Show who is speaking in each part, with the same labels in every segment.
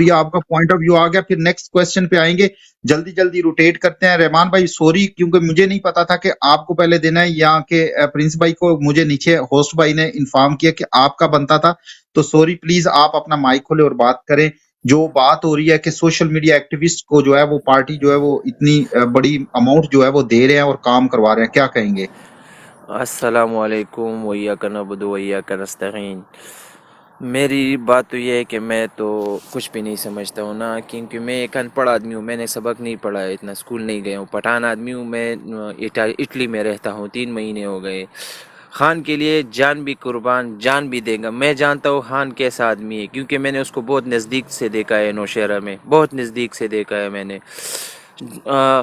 Speaker 1: یہ آپ کا پوائنٹ آف ویو آ گیا. پھر نیکسٹ کوشچن پہ آئیں گے. جلدی جلدی روٹیٹ کرتے ہیں. رحمان بھائی سوری کیونکہ مجھے نہیں پتا تھا کہ آپ کو پہلے دینا ہے یا کہ پرنس بھائی کو. مجھے نیچے ہوسٹ بھائی نے انفارم کیا کہ آپ کا بنتا تھا, تو سوری پلیز آپ اپنا مائک کھولے اور بات کریں. جو بات ہو رہی ہے کہ سوشل میڈیا ایکٹیوسٹ کو جو ہے وہ پارٹی جو ہے وہ اتنی بڑی اماؤنٹ جو ہے وہ دے رہے ہیں اور کام کروا رہے ہیں, کیا کہیں گے؟
Speaker 2: السلام علیکم وإياك نعبد وإياك نستعين. میری بات تو یہ ہے کہ میں تو کچھ بھی نہیں سمجھتا ہوں نا, کیونکہ میں ایک ان پڑھ آدمی ہوں. میں نے سبق نہیں پڑھا ہے, اتنا اسکول نہیں گیا ہوں. پٹھان آدمی ہوں میں, اٹلی میں رہتا ہوں, 3 مہینے ہو گئے. خان کے لیے جان بھی قربان, جان بھی دے گا. میں جانتا ہوں خان کیسا آدمی ہے, کیونکہ میں نے اس کو بہت نزدیک سے دیکھا ہے. نوشہرہ میں بہت نزدیک سے دیکھا ہے میں نے.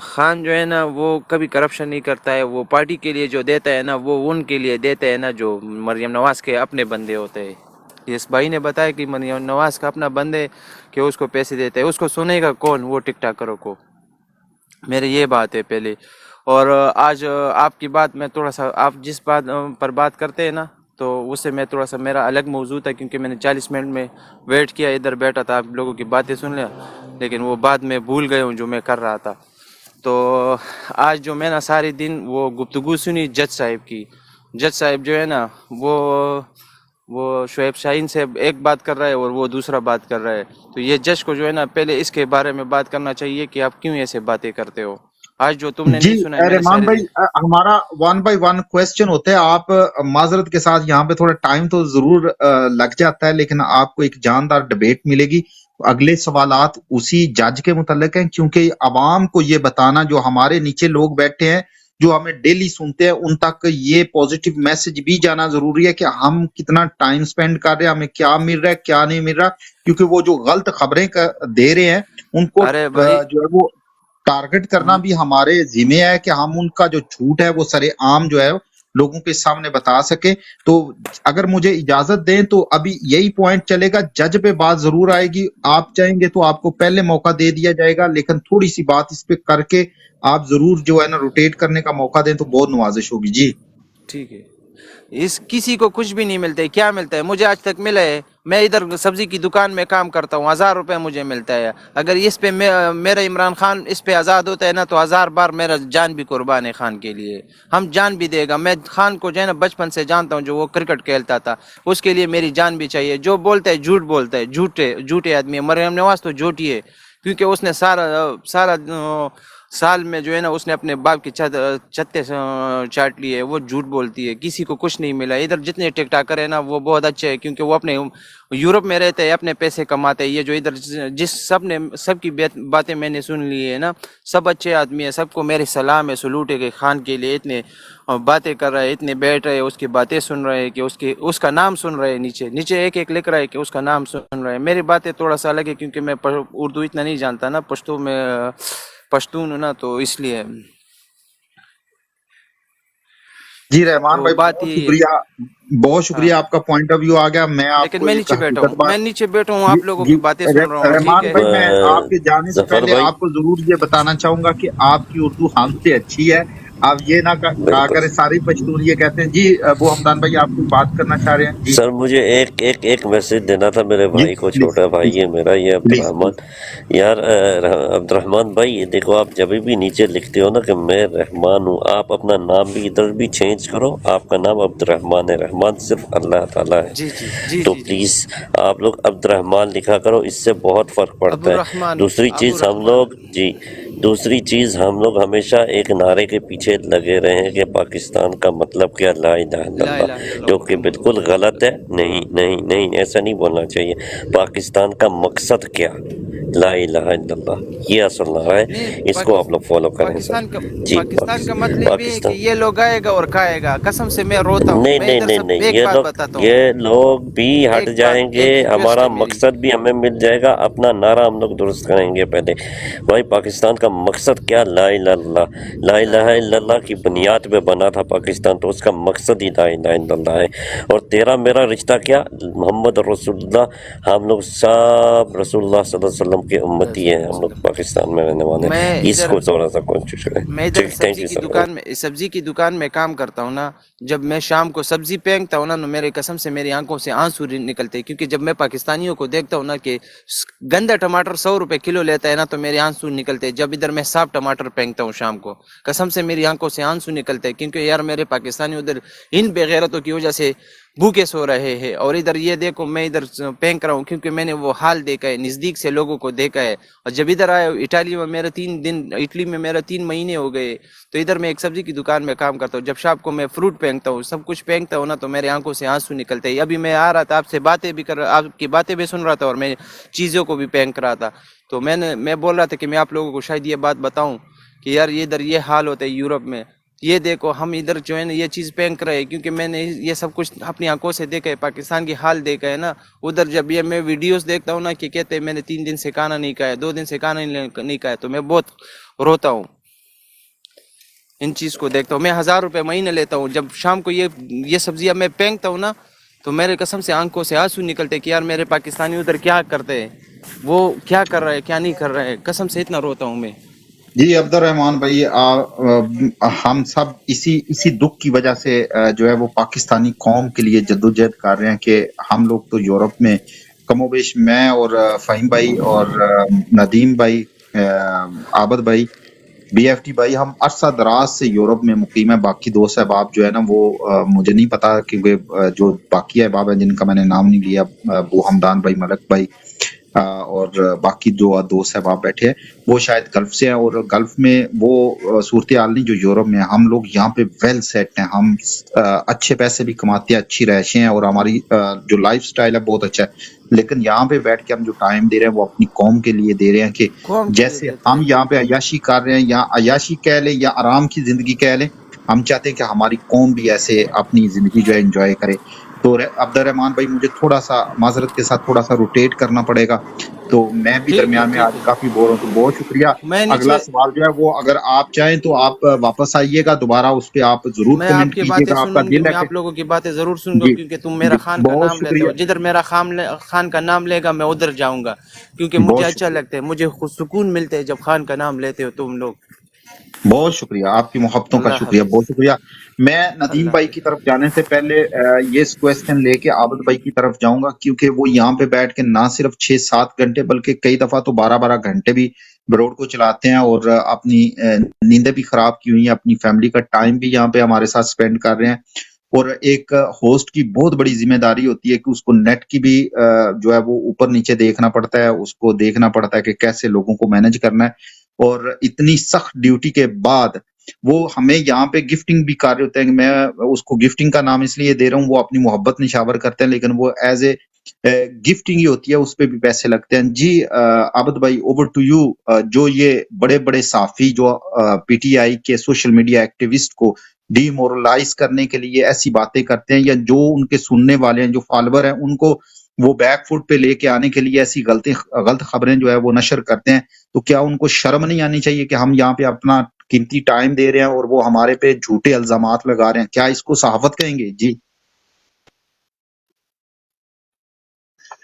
Speaker 2: خان جو ہے نا وہ کبھی کرپشن نہیں کرتا ہے. وہ پارٹی کے لیے جو دیتا ہے نا وہ ان کے لیے دیتا ہے نا جو مریم نواز کے اپنے بندے ہوتے ہیں. اس بھائی نے بتایا کہ مریم نواز کا اپنا بندے کہ اس کو پیسے دیتے ہیں. اس کو سنے گا کون؟ وہ ٹک ٹاکروں کو. میرے یہ بات ہے پہلے. اور آج آپ کی بات میں تھوڑا سا, آپ جس بات پر بات کرتے ہیں نا تو اس سے میں تھوڑا سا, میرا الگ موضوع تھا, کیونکہ میں نے 40 منٹ میں ویٹ کیا, ادھر بیٹھا تھا, آپ لوگوں کی باتیں سن لیا, لیکن وہ بات میں بھول گئے ہوں جو میں کر رہا تھا. تو آج جو میں نا سارے دن وہ گفتگو سنی جج صاحب کی. جج صاحب جو ہے نا وہ شعیب شاہین سے ایک بات کر رہا ہے اور وہ دوسرا بات کر رہا ہے. تو یہ جج کو جو ہے نا پہلے اس کے بارے میں بات کرنا چاہیے کہ آپ کیوں ایسے باتیں کرتے ہو. آج جو تم نے
Speaker 1: جی
Speaker 2: نہیں سنا ہے, میں نے
Speaker 1: رحمان
Speaker 2: سارے
Speaker 1: بھائی,
Speaker 2: دن.
Speaker 1: ہمارا 1 بائی 1 کوشچن ہوتا ہے. آپ معذرت کے ساتھ یہاں پہ تھوڑا ٹائم تو ضرور لگ جاتا ہے, لیکن آپ کو ایک جاندار ڈبیٹ ملے گی. اگلے سوالات اسی جج کے متعلق ہیں, کیونکہ عوام کو یہ بتانا, جو ہمارے نیچے لوگ بیٹھے ہیں جو ہمیں ڈیلی سنتے ہیں, ان تک یہ پازیٹیو میسج بھی جانا ضروری ہے کہ ہم کتنا ٹائم سپینڈ کر رہے ہیں, ہمیں کیا مل رہا ہے کیا نہیں مل رہا. کیونکہ وہ جو غلط خبریں دے رہے ہیں ان کو
Speaker 2: ارے بھائی,
Speaker 1: جو ہے وہ ٹارگٹ کرنا بھی ہمارے ذمہ ہے کہ ہم ان کا جو جھوٹ ہے وہ سرے عام جو ہے لوگوں کے سامنے بتا سکے. تو اگر مجھے اجازت دیں تو ابھی یہی پوائنٹ چلے گا, جج پہ بات ضرور آئے گی. آپ چاہیں گے تو آپ کو پہلے موقع دے دیا جائے گا, لیکن تھوڑی سی بات اس پہ کر کے آپ ضرور جو ہے نا روٹیٹ کرنے کا موقع دیں تو بہت نوازش ہوگی. جی
Speaker 2: ٹھیک ہے. اس کسی کو کچھ بھی نہیں ملتا ہے. کیا ملتا ہے؟ مجھے آج تک ملا ہے. میں ادھر سبزی کی دکان میں کام کرتا ہوں, 1000 روپے مجھے ملتا ہے. اگر اس پہ میرا عمران خان اس پہ آزاد ہوتا ہے نا تو 1000 بار میرا جان بھی قربان ہے خان کے لیے. ہم جان بھی دے گا. میں خان کو جو ہے نا بچپن سے جانتا ہوں, جو وہ کرکٹ کھیلتا تھا, اس کے لیے میری جان بھی چاہیے. جو بولتا ہے جھوٹ بولتا ہے, جھوٹے آدمی ہے. مریم نواز تو جھوٹی ہے, کیونکہ اس نے سارا سال میں جو ہے نا اس نے اپنے باپ کی چتے چاٹ لی ہے. وہ جھوٹ بولتی ہے, کسی کو کچھ نہیں ملا. ادھر جتنے ٹک ٹاکر ہیں نا وہ بہت اچھے ہیں, کیونکہ وہ اپنے یورپ میں رہتے ہیں, اپنے پیسے کماتے ہیں. یہ جو ادھر سب کی باتیں میں نے سن لی ہے نا, سب اچھے آدمی ہیں. سب کو میرے سلام ہے, سلوٹ ہے کہ خان کے لیے اتنے باتیں کر رہا ہے, اتنے بیٹھ رہے, اس کی باتیں سن رہے ہیں, کہ اس کا نام سن رہے ہیں. نیچے ایک ایک لکھ رہا ہے کہ اس کا نام سن رہے ہیں. میری باتیں تھوڑا سا الگ ہے, کیونکہ میں اردو اتنا نہیں جانتا نا, پشتون ہوں نا, تو اس لیے.
Speaker 1: جی رحمان
Speaker 2: تو
Speaker 1: بھائی
Speaker 2: بات
Speaker 1: بہت
Speaker 2: یہ ہے.
Speaker 1: شکریہ, بہت
Speaker 2: ہاں,
Speaker 1: شکریہ. آپ کا پوائنٹ آف ویو آ گیا. میں آپ
Speaker 2: لیکن
Speaker 1: کو
Speaker 2: میں
Speaker 1: ایک
Speaker 2: نیچے بیٹھا ہوں,
Speaker 1: حقیقت بات,
Speaker 2: میں نیچے بیٹھا ہوں,
Speaker 1: جی
Speaker 2: آپ لوگوں
Speaker 1: جی
Speaker 2: کی باتیں سن رہا ہوں. ٹھیک
Speaker 1: رحمان
Speaker 2: ہے.
Speaker 1: بھائی, میں آپ کے جانے سے
Speaker 3: ظفر
Speaker 1: پہلے
Speaker 3: بھائی
Speaker 1: آپ کو ضرور یہ بتانا چاہوں گا کہ آپ کی اردو ہم سے اچھی ہے. آپ یہ نہ کہا
Speaker 3: بالکل.
Speaker 1: کریں ساری پشتون یہ کہتے ہیں. جی ابو حمدان بھائی, آپ کوئی بات کرنا چاہ رہے ہیں؟ جی
Speaker 3: سر مجھے ایک میسج دینا تھا میرے
Speaker 1: جی
Speaker 3: بھائی کو,
Speaker 1: پلیز
Speaker 3: چھوٹا بھائی ہے میرا یہ عبد
Speaker 1: پلیز
Speaker 3: الرحمن.
Speaker 1: پلیز.
Speaker 3: یار عبد الرحمن بھائی, یہ دیکھو آپ جب بھی نیچے لکھتے ہو نا کہ میں رحمان ہوں, آپ اپنا نام بھی ادھر بھی چینج کرو. آپ کا نام عبد الرحمن ہے, رحمان صرف اللہ تعالیٰ ہے.
Speaker 2: جی جی جی
Speaker 3: تو
Speaker 2: جی جی
Speaker 3: پلیز آپ لوگ عبد الرحمن لکھا کرو, اس سے بہت فرق
Speaker 2: ابو
Speaker 3: پڑتا ہے.
Speaker 2: الرحمن,
Speaker 3: دوسری
Speaker 2: ابو
Speaker 3: چیز
Speaker 2: الرحمن.
Speaker 3: ہم لوگ ہمیشہ ایک نعرے کے پیچھے لگے رہے ہیں کہ پاکستان کا مطلب کیا, لا الہ الا
Speaker 2: لا الہ
Speaker 3: اللہ,
Speaker 2: الا اللہ
Speaker 3: جو کہ
Speaker 2: محمد
Speaker 3: بالکل
Speaker 2: رسول
Speaker 3: غلط ہے.
Speaker 2: اللہ.
Speaker 3: نہیں ایسا نہیں بولنا چاہیے. پاکستان کا مقصد کیا, لا الہ الا اللہ, یہ اصل نعرہ ہے. اس کو آپ لوگ فالو کریں سر. جی
Speaker 2: پاکستان کا مطلب یہ ہے کہ
Speaker 3: پاکستان,
Speaker 2: یہ لوگ آئے گا اور کھائے گا. قسم سے میں روتا ہوں. میں ادھر سب
Speaker 3: نہیں
Speaker 2: ایک بات بتاتا ہوں,
Speaker 3: یہ لوگ بھی ہٹ
Speaker 2: ایک بات,
Speaker 3: جائیں گے,
Speaker 2: ایک ریکویسٹ
Speaker 3: ہمارا
Speaker 2: ہے میری.
Speaker 3: مقصد بھی ہمیں مل جائے گا. اپنا نعرہ ہم لوگ درست کریں گے پہلے. بھائی پاکستان کا کا مقصد کیا؟ لا الہ الا اللہ، لا الہ الا اللہ کی بنیاد پہ بنا تھا پاکستان، تو اس کا مقصد ہی لا الہ الا اللہ ہے۔ اور تیرا میرا رشتہ کیا؟ محمد رسول اللہ، ہم لوگ سب رسول اللہ صلی اللہ علیہ وسلم کے امتی ہیں، ہم لوگ پاکستان میں رہنے والے
Speaker 2: میں
Speaker 3: ہیں، اس
Speaker 2: ادھر
Speaker 3: کو تھوڑا سا کوشش کریں۔
Speaker 2: میں ادھر
Speaker 3: ٹھیک، تھینک یو سر۔
Speaker 2: سبزی کی دکان میں کام کرتا ہوں نا، جب میں شام کو سبزی پھینکتا ہوں نا، میرے قسم سے میری آنکھوں سے آنسو نکلتے ہیں، کیونکہ جب میں پاکستانیوں کو دیکھتا ہوں نا کہ گندا ٹماٹر 100 روپے کلو لیتا ہے نا، تو میرے آنسو نکلتے ہیں۔ جب ادھر میں صاف ٹماٹر پھینکتا ہوں شام کو، قسم سے میری آنکھوں سے آنسو نکلتے ہیں، کیونکہ یار میرے پاکستانی ادھر ان بےغیرتوں کی وجہ سے بھوکے سو رہے ہیں، اور ادھر یہ دیکھو میں ادھر پھینک رہا ہوں، کیونکہ میں نے وہ حال دیکھا ہے، نزدیک سے لوگوں کو دیکھا ہے۔ اور جب ادھر آیا اٹلی میں میرا 3 مہینے ہو گئے، تو ادھر میں ایک سبزی کی دکان میں کام کرتا ہوں، جب شام کو میں فروٹ پھینکتا ہوں، سب کچھ پھینکتا ہوں نا، تو میرے آنکھوں سے آنسو نکلتے ہیں۔ ابھی میں آ رہا تھا، آپ کی باتیں بھی سن رہا تھا، اور میں چیزوں کو بھی پھینک رہا تھا، تو میں بول رہا تھا کہ میں آپ لوگوں کو شاید یہ بات بتاؤں کہ یار یہ ادھر یہ حال ہوتا ہے یورپ میں، یہ دیکھو ہم ادھر جو ہے نا یہ چیز پھینک رہے ہیں، کیونکہ میں نے یہ سب کچھ اپنی آنکھوں سے دیکھا ہے، پاکستان کی حال دیکھا ہے نا۔ ادھر جب یہ میں ویڈیوز دیکھتا ہوں نا کہ کہتے ہیں میں نے 3 دن سے کھانا نہیں کھایا، 2 دن سے کھانا نہیں کھایا، تو میں بہت روتا ہوں ان چیز کو دیکھتا ہوں۔ میں 1000 روپے مہینے لیتا ہوں، جب شام کو یہ سبزیاں میں پھینکتا ہوں نا، تو میرے قسم سے آنکھوں سے آنسو نکلتے کہ یار میرے پاکستانی ادھر کیا کرتے ہیں، وہ کیا کر رہے ہیں کیا نہیں کر رہے ہیں، قسم سے اتنا روتا ہوں میں۔
Speaker 1: جی عبد الرحمان بھائی، ہم سب اسی دکھ کی وجہ سے جو ہے وہ پاکستانی قوم کے لیے جدوجہد کر رہے ہیں کہ ہم لوگ تو یورپ میں کم و بیش، میں اور فہیم بھائی اور ندیم بھائی، عابد بھائی، بی ایف ٹی بھائی، ہم عرصہ دراز سے یورپ میں مقیم ہیں۔ باقی دوست احباب جو ہے نا وہ مجھے نہیں پتا، کیونکہ جو باقی احباب ہیں جن کا میں نے نام نہیں لیا، ابو حمدان بھائی، ملک بھائی، اور باقی جو دوست احباب بیٹھے ہیں وہ شاید گلف سے ہیں، اور گلف میں وہ صورتحال نہیں جو یورپ میں ہے۔ ہم لوگ یہاں پہ ویل سیٹ ہیں، ہم اچھے پیسے بھی کماتے ہیں، اچھی رہائشیں ہیں، اور ہماری جو لائف سٹائل ہے بہت اچھا ہے، لیکن یہاں پہ بیٹھ کے ہم جو ٹائم دے رہے ہیں وہ اپنی قوم کے لیے دے رہے ہیں، کہ
Speaker 2: قوم کے لیے
Speaker 1: جیسے
Speaker 2: دیتے
Speaker 1: ہم
Speaker 2: ہیں۔
Speaker 1: یہاں پہ عیاشی کر رہے ہیں، یا عیاشی کہہ لیں یا آرام کی زندگی کہہ لیں، ہم چاہتے ہیں کہ ہماری قوم بھی ایسے اپنی زندگی جو ہے انجوائے کرے۔ تو عبد الرحمان بھائی، مجھے تھوڑا سا معذرت کے ساتھ تھوڑا سا روٹیٹ کرنا پڑے گا، تو میں بھی
Speaker 2: ٹھیک ہے
Speaker 1: درمیان میں
Speaker 2: ٹھیک
Speaker 1: آج
Speaker 2: ہے،
Speaker 1: کافی بور ہوں، تو بہت شکریہ۔
Speaker 2: میں
Speaker 1: اگلا
Speaker 2: نیچے
Speaker 1: سوال جو ہے وہ اگر آپ چاہیں تو آپ واپس آئیے گا دوبارہ، اس پہ آپ ضرور
Speaker 2: میں آپ
Speaker 1: کمنٹ
Speaker 2: کی
Speaker 1: کیجیے
Speaker 2: باتیں
Speaker 1: گا، آپ کا
Speaker 2: سنوں گی،
Speaker 1: دل ہے
Speaker 2: میں
Speaker 1: کہ
Speaker 2: آپ لوگوں کی باتیں ضرور سنوں گا،
Speaker 1: جی
Speaker 2: کیونکہ تم میرا
Speaker 1: جی،
Speaker 2: خان کا
Speaker 1: بہت
Speaker 2: نام لیتے ہو،
Speaker 1: شکریہ،
Speaker 2: جدھر میرا خان کا نام لے گا میں ادھر جاؤں گا، کیونکہ مجھے
Speaker 1: بہت
Speaker 2: اچھا
Speaker 1: شکریہ،
Speaker 2: لگتا ہے، مجھے خود سکون ملتے ہے جب خان کا نام لیتے ہو تم لوگ۔
Speaker 1: بہت شکریہ، آپ کی محبتوں کا
Speaker 2: اللہ
Speaker 1: شکریہ،
Speaker 2: حافظ،
Speaker 1: بہت شکریہ۔ میں ندیم
Speaker 2: اللہ
Speaker 1: بھائی کی
Speaker 2: حافظ۔
Speaker 1: طرف جانے سے پہلے یہ کویسچن لے کے عابد بھائی کی طرف جاؤں گا، کیونکہ وہ یہاں پہ بیٹھ کے نہ صرف 6-7 گھنٹے بلکہ کئی دفعہ تو 12-12 گھنٹے بھی بروڈ کو چلاتے ہیں، اور اپنی نیندیں بھی خراب کی ہوئی ہیں، اپنی فیملی کا ٹائم بھی یہاں پہ ہمارے ساتھ سپینڈ کر رہے ہیں۔ اور ایک ہوسٹ کی بہت بڑی ذمہ داری ہوتی ہے کہ اس کو نیٹ کی بھی جو ہے وہ اوپر نیچے دیکھنا پڑتا ہے، اس کو دیکھنا پڑتا ہے کہ کیسے لوگوں کو مینج کرنا ہے، اور اتنی سخت ڈیوٹی کے بعد وہ ہمیں یہاں پہ گفٹنگ بھی کر رہے ہوتے ہیں۔ کہ میں اس کو گفٹنگ کا نام اس لیے دے رہا ہوں، وہ اپنی محبت نشاور کرتے ہیں، لیکن وہ ایز اے گفٹنگ ہی ہوتی ہے، اس پہ بھی پیسے لگتے ہیں۔ جی عابد بھائی، اوور ٹو یو۔ جو یہ بڑے بڑے صحافی جو پی ٹی آئی کے سوشل میڈیا ایکٹیوسٹ کو ڈی مورلائز کرنے کے لیے ایسی باتیں کرتے ہیں، یا جو ان کے سننے والے ہیں، جو فالوور ہیں، ان کو وہ بیک فوٹ پہ لے کے آنے کے لیے ایسی غلط خبریں جو ہے وہ نشر کرتے ہیں، تو کیا ان کو شرم نہیں آنی چاہیے کہ ہم یہاں پہ اپنا قیمتی ٹائم دے رہے ہیں اور وہ ہمارے پہ جھوٹے الزامات لگا رہے ہیں؟ کیا اس کو صحافت کہیں گے؟ جی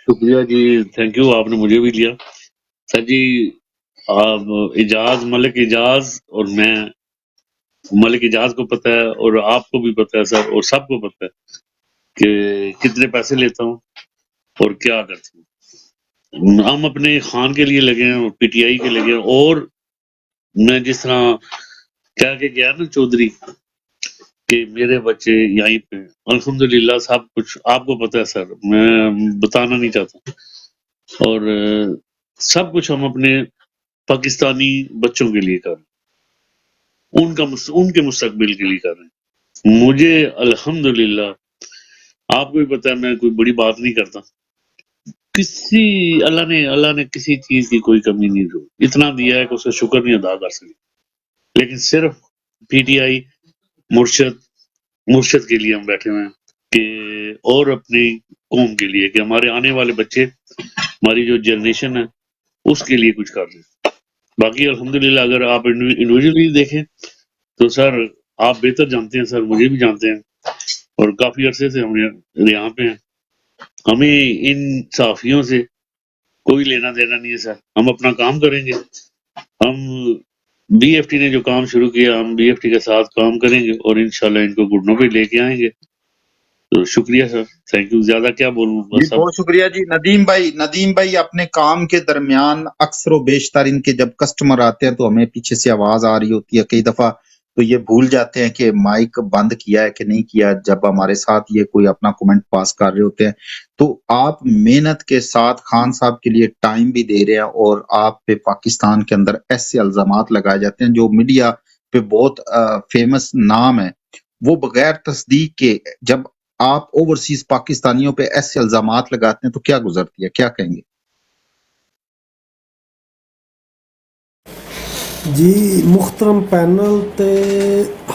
Speaker 4: شکریہ جی، تھینک یو، آپ نے مجھے بھی لیا سر جی۔ آپ اجاز، ملک اجاز اور میں، ملک اجاز کو پتہ ہے اور آپ کو بھی پتہ ہے سر، اور سب کو پتہ ہے کہ کتنے پیسے لیتا ہوں اور کیا کرتا ہوں۔ ہم اپنے خان کے لیے لگے ہیں اور پی ٹی آئی کے لگے ہیں، اور میں جس طرح کہہ کے گیا نا چودھری کہ میرے بچے یہیں پہ، الحمدللہ سب کچھ آپ کو پتہ ہے سر، میں بتانا نہیں چاہتا، اور سب کچھ ہم اپنے پاکستانی بچوں کے لیے کر رہے ہیں، ان کے مستقبل کے لیے کر رہے ہیں۔ مجھے الحمدللہ، آپ کو بھی پتہ ہے میں کوئی بڑی بات نہیں کرتا، اللہ نے کسی چیز کی کوئی کمی نہیں ہوئی، اتنا دیا ہے کہ اسے شکر نہیں ادا کر سکے، لیکن صرف پی ٹی آئی مرشد کے لیے ہم بیٹھے ہوئے ہیں، کہ اور اپنی قوم کے لیے، کہ ہمارے آنے والے بچے، ہماری جو جنریشن ہے اس کے لیے کچھ کر لیں۔ باقی الحمدللہ اگر آپ انڈیویجولی دیکھیں تو سر آپ بہتر جانتے ہیں سر، مجھے بھی جانتے ہیں، اور کافی عرصے سے ہم یہاں پہ ہیں. ہمیں ان صحافیوں سے کوئی لینا دینا نہیں ہے سر. ہم اپنا کام کریں گے. ہم بی ایف ٹی نے جو کام شروع کیا ہم بی ایف ٹی کے ساتھ کام کریں گے اور انشاءاللہ ان کو گھٹنوں پہ لے کے آئیں گے. تو شکریہ سر، تھینک یو. زیادہ کیا بولوں
Speaker 1: جی
Speaker 4: بس اب.
Speaker 1: بہت شکریہ جی. ندیم بھائی اپنے کام کے درمیان اکثر و بیشتر ان کے جب کسٹمر آتے ہیں تو ہمیں پیچھے سے آواز آ رہی ہوتی ہے، کئی دفعہ تو یہ بھول جاتے ہیں کہ مائک بند کیا ہے کہ نہیں کیا جب ہمارے ساتھ یہ کوئی اپنا کومنٹ پاس کر رہے ہوتے ہیں. تو آپ محنت کے ساتھ خان صاحب کے لیے ٹائم بھی دے رہے ہیں اور آپ پہ پاکستان کے اندر ایسے الزامات لگائے جاتے ہیں جو میڈیا پہ بہت فیمس نام ہے، وہ بغیر تصدیق کے جب آپ اوورسیز پاکستانیوں پہ ایسے الزامات لگاتے ہیں تو کیا گزرتی ہے، کیا کہیں گے؟
Speaker 5: جی محترم پینل تے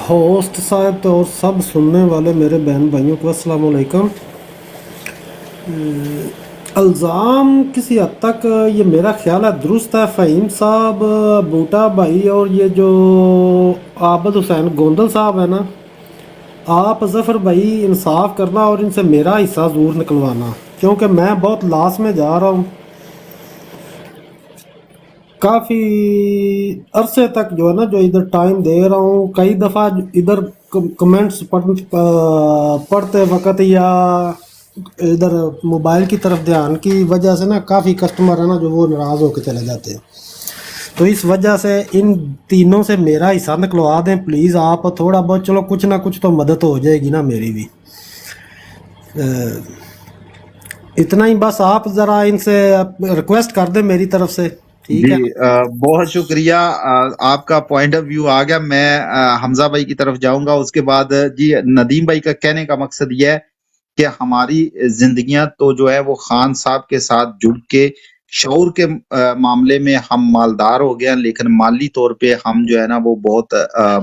Speaker 5: ہوسٹ صاحب تے اور سب سننے والے میرے بہن بھائیوں کو السلام علیکم. الزام کسی حد تک یہ میرا خیال ہے درست ہے. فہیم صاحب، بوٹا بھائی اور یہ جو عابد حسین گوندل صاحب ہیں نا، آپ ظفر بھائی انصاف کرنا اور ان سے میرا حصہ ضرور نکلوانا، کیونکہ میں بہت لاس میں جا رہا ہوں. کافی عرصے تک جو ہے نا جو ادھر ٹائم دے رہا ہوں، کئی دفعہ ادھر کمنٹس پڑھتے وقت یا ادھر موبائل کی طرف دھیان کی وجہ سے نا کافی کسٹمر ہے نا جو وہ ناراض ہو کے چلے جاتے ہیں. تو اس وجہ سے ان تینوں سے میرا حصہ نکلوا دیں پلیز آپ. تھوڑا بہت چلو کچھ نہ کچھ تو مدد ہو جائے گی نا میری بھی. اتنا ہی بس، آپ ذرا ان سے ریکویسٹ کر دیں میری طرف سے، ٹھیک
Speaker 1: جی
Speaker 5: ہے.
Speaker 1: بہت شکریہ. آپ کا پوائنٹ آف ویو آ گیا. میں حمزہ بھائی کی طرف جاؤں گا. اس کے بعد جی ندیم بھائی کا کہنے کا مقصد یہ ہے کہ ہماری زندگیاں تو جو ہے وہ خان صاحب کے ساتھ جڑ کے شعور کے معاملے میں ہم مالدار ہو گئے ہیں، لیکن مالی طور پہ ہم جو ہے نا وہ بہت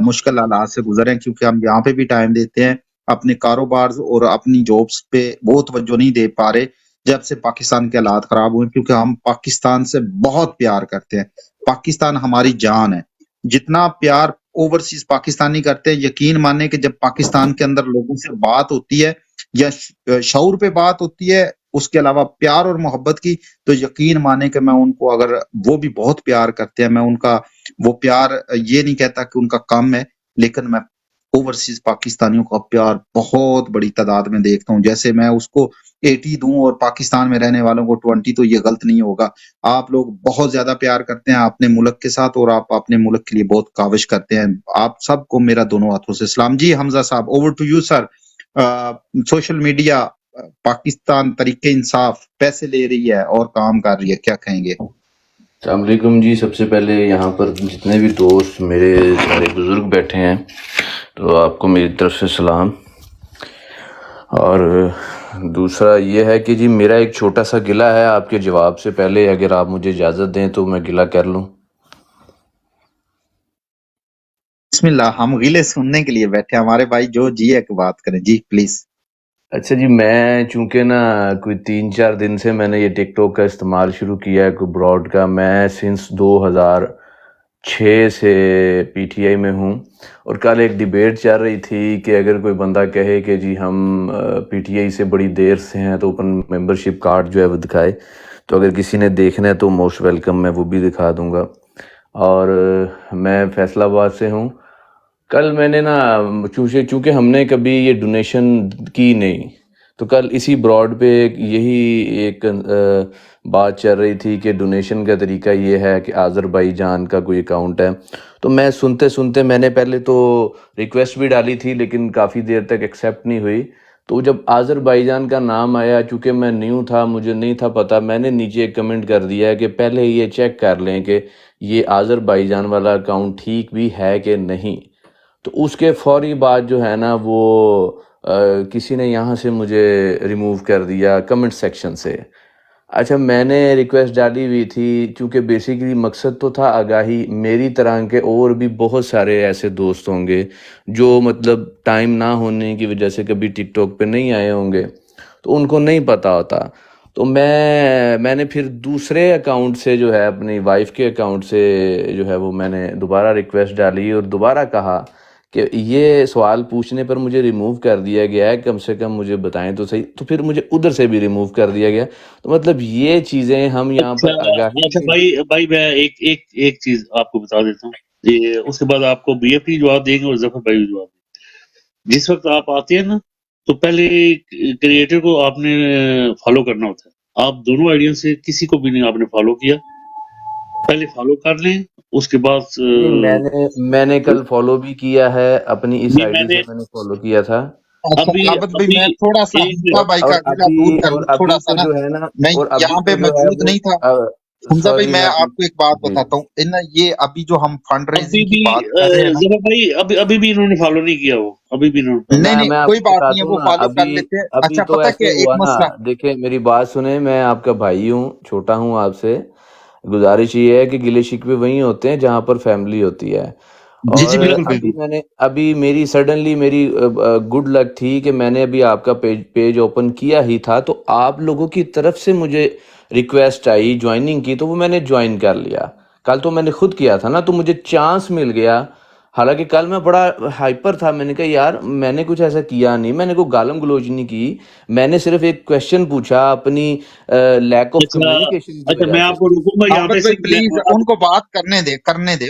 Speaker 1: مشکل حالات سے گزرے ہیں، کیونکہ ہم یہاں پہ بھی ٹائم دیتے ہیں، اپنے کاروبار اور اپنی جابس پہ بہت توجہ نہیں دے پا رہے جب سے پاکستان کے حالات خراب ہوئے، کیونکہ ہم پاکستان سے بہت پیار کرتے ہیں. پاکستان ہماری جان ہے. جتنا پیار اوورسیز پاکستانی کرتے ہیں، یقین مانیں کہ جب پاکستان کے اندر لوگوں سے بات ہوتی ہے یا شعور پہ بات ہوتی ہے اس کے علاوہ پیار اور محبت کی، تو یقین مانیں کہ میں ان کو، اگر وہ بھی بہت پیار کرتے ہیں، میں ان کا وہ پیار یہ نہیں کہتا کہ ان کا کم ہے، لیکن میں اوورسیز پاکستانیوں کا پیار بہت بڑی تعداد میں دیکھتا ہوں. جیسے میں اس کو 80 دوں اور پاکستان میں رہنے والوں کو 20، تو یہ غلط نہیں ہوگا. آپ لوگ بہت زیادہ پیار کرتے ہیں اپنے ملک کے ساتھ اور آپ اپنے ملک کے لیے بہت کاوش کرتے ہیں. آپ سب کو میرا دونوں ہاتھوں سے سلام. جی حمزہ صاحب، over to you sir. Social media Pakistan طریقے انصاف پیسے لے رہی ہے اور کام کر رہی ہے، کیا کہیں گے؟
Speaker 6: السلام علیکم جی. سب سے پہلے یہاں پر جتنے بھی دوست میرے سارے بزرگ بیٹھے ہیں تو آپ کو میری طرف سے سلام. اور دوسرا یہ ہے کہ جی میرا ایک چھوٹا سا گلہ ہے آپ کے جواب سے پہلے، اگر آپ مجھے اجازت دیں تو میں گلہ کر لوں.
Speaker 1: بسم اللہ، ہم غلے سننے کے لیے بیٹھے ہیں. ہمارے بھائی جو جی ہے کہ بات کریں جی پلیز.
Speaker 6: اچھا جی، میں چونکہ نا کوئی 3-4 دن سے میں نے یہ ٹک ٹاک کا استعمال شروع کیا ہے کوئی براڈ کا. میں سنس 2006 سے پی ٹی آئی میں ہوں، اور کل ایک ڈیبیٹ چل رہی تھی کہ اگر کوئی بندہ کہے کہ جی ہم پی ٹی آئی سے بڑی دیر سے ہیں تو اوپن ممبرشپ کارڈ جو ہے وہ دکھائے. تو اگر کسی نے دیکھنا ہے تو موسٹ ویلکم، میں وہ بھی دکھا دوں گا. اور میں فیصل آباد سے ہوں. کل میں نے نا چونکہ ہم نے کبھی یہ ڈونیشن کی نہیں، تو کل اسی براڈ پہ یہی ایک بات چل رہی تھی کہ ڈونیشن کا طریقہ یہ ہے کہ آذربائیجان کا کوئی اکاؤنٹ ہے. تو میں سنتے میں نے پہلے تو ریکویسٹ بھی ڈالی تھی لیکن کافی دیر تک ایکسیپٹ نہیں ہوئی. تو جب آذربائیجان کا نام آیا، چونکہ میں نیو تھا، مجھے نہیں تھا پتہ، میں نے نیچے ایک کمنٹ کر دیا ہے کہ پہلے یہ چیک کر لیں کہ یہ آذربائیجان والا اکاؤنٹ ٹھیک بھی ہے کہ نہیں. تو اس کے فوری بعد جو ہے نا وہ کسی نے یہاں سے مجھے ریموو کر دیا کمنٹ سیکشن سے. اچھا، میں نے ریکویسٹ ڈالی ہوئی تھی، چونکہ بیسیکلی مقصد تو تھا آگاہی. میری طرح کے اور بھی بہت سارے ایسے دوست ہوں گے جو مطلب ٹائم نہ ہونے کی وجہ سے کبھی ٹک ٹاک پہ نہیں آئے ہوں گے، تو ان کو نہیں پتہ ہوتا. تو میں نے پھر دوسرے اکاؤنٹ سے جو ہے اپنی وائف کے اکاؤنٹ سے جو ہے وہ میں نے دوبارہ ریکویسٹ ڈالی اور دوبارہ کہا کہ یہ سوال پوچھنے پر مجھے ریموو کر دیا گیا ہے، کم سے کم مجھے بتائیں تو صحیح. تو پھر مجھے ادھر سے بھی ریموو کر دیا گیا. تو مطلب یہ چیزیں ہم یہاں
Speaker 4: اچھا
Speaker 6: پر آگاہی
Speaker 4: اچھا
Speaker 6: کے
Speaker 4: بھائی میں ایک چیز آپ کو بتا دیتا ہوں. یہ اس کے بعد آپ کو بی ایف ٹی جواب دیں گے اور ظفر بھائی بھی جواب دیں گے. جس وقت آپ آتے ہیں نا تو پہلے کریٹر کو آپ نے فالو کرنا ہوتا ہے. آپ دونوں آئیڈیا سے کسی کو بھی نہیں آپ نے فالو کیا. پہلے فالو کر لیں اس کے بعد
Speaker 6: میں نے کل فالو بھی کیا ہے، اپنی اس
Speaker 4: یہ
Speaker 6: آئی
Speaker 4: میں
Speaker 6: ڈی
Speaker 4: نے
Speaker 6: سے میں نے فالو کیا تھا.
Speaker 1: اچھا
Speaker 4: ابھی
Speaker 1: عابد بھائی
Speaker 4: ابھی
Speaker 1: میں تھوڑا سا
Speaker 4: ایک
Speaker 1: حمزہ
Speaker 4: منٹ
Speaker 1: بھائی
Speaker 6: اور
Speaker 1: کا گلہ دور کر لوں تھوڑا
Speaker 6: ابھی
Speaker 1: سا
Speaker 6: تو
Speaker 1: نا.
Speaker 6: جو ہے نا،
Speaker 1: میں
Speaker 6: اور ابھی
Speaker 1: یہاں پہ
Speaker 6: تو جو ہے
Speaker 1: موجود
Speaker 6: وہ
Speaker 1: نہیں تھا حمزہ بھائی.
Speaker 6: سوری
Speaker 1: میں
Speaker 6: میں
Speaker 1: آپ کو ایک بات
Speaker 6: جی
Speaker 1: بتاتا ہوں یہ ابھی جو ہم فنڈ
Speaker 4: ابھی
Speaker 1: ریزنگ کی
Speaker 4: بھی
Speaker 1: بات کر رہے ہیں نا.
Speaker 4: ظفر بھائی ابھی بھی انہوں نے فالو نہیں کیا. وہ ابھی بھی انہوں نے فالو
Speaker 1: نہیں
Speaker 6: میں
Speaker 1: نہیں
Speaker 6: میں آپ
Speaker 1: کوئی
Speaker 6: کو
Speaker 1: بات نہیں
Speaker 6: بتاتا
Speaker 1: ہے
Speaker 6: ہوں
Speaker 1: وہ
Speaker 6: نا.
Speaker 1: فالو کر لیتے ہیں.
Speaker 6: ابھی
Speaker 1: اچھا
Speaker 6: تو
Speaker 1: پتہ
Speaker 6: ایسے
Speaker 1: کیا ایک
Speaker 6: ہوا نا،
Speaker 1: مسئلہ.
Speaker 6: دیکھیں میری بات سنیں، میں آپ کا بھائی ہوں، چھوٹا ہوں آپ سے. گزارش یہ ہے کہ گلے شکوے وہیں ہوتے ہیں جہاں پر فیملی ہوتی ہے.
Speaker 1: جی جی
Speaker 6: اور
Speaker 1: بالکل بالکل.
Speaker 6: ابھی میری سڈنلی میری گڈ لک تھی کہ میں نے ابھی آپ کا پیج اوپن کیا ہی تھا، تو آپ لوگوں کی طرف سے مجھے ریکویسٹ آئی جوائننگ کی، تو وہ میں نے جوائن کر لیا. کل تو میں نے خود کیا تھا نا، تو مجھے چانس مل گیا. حالانکہ کل میں بڑا ہائپر تھا، میں نے کہا یار میں نے کچھ ایسا کیا نہیں، میں نے کوئی گالم گلوچ نہیں کی، میں نے صرف ایک کویشچن پوچھا اپنی لیک آف
Speaker 4: اچھا
Speaker 6: کمیونیکیشن کی
Speaker 4: اچھا
Speaker 6: وجہ
Speaker 4: میں
Speaker 6: سے.
Speaker 4: آپ کو رکوں گا یہاں پہ
Speaker 1: عابد
Speaker 4: سے.
Speaker 1: بھائی پلیز ان کو بات کرنے دے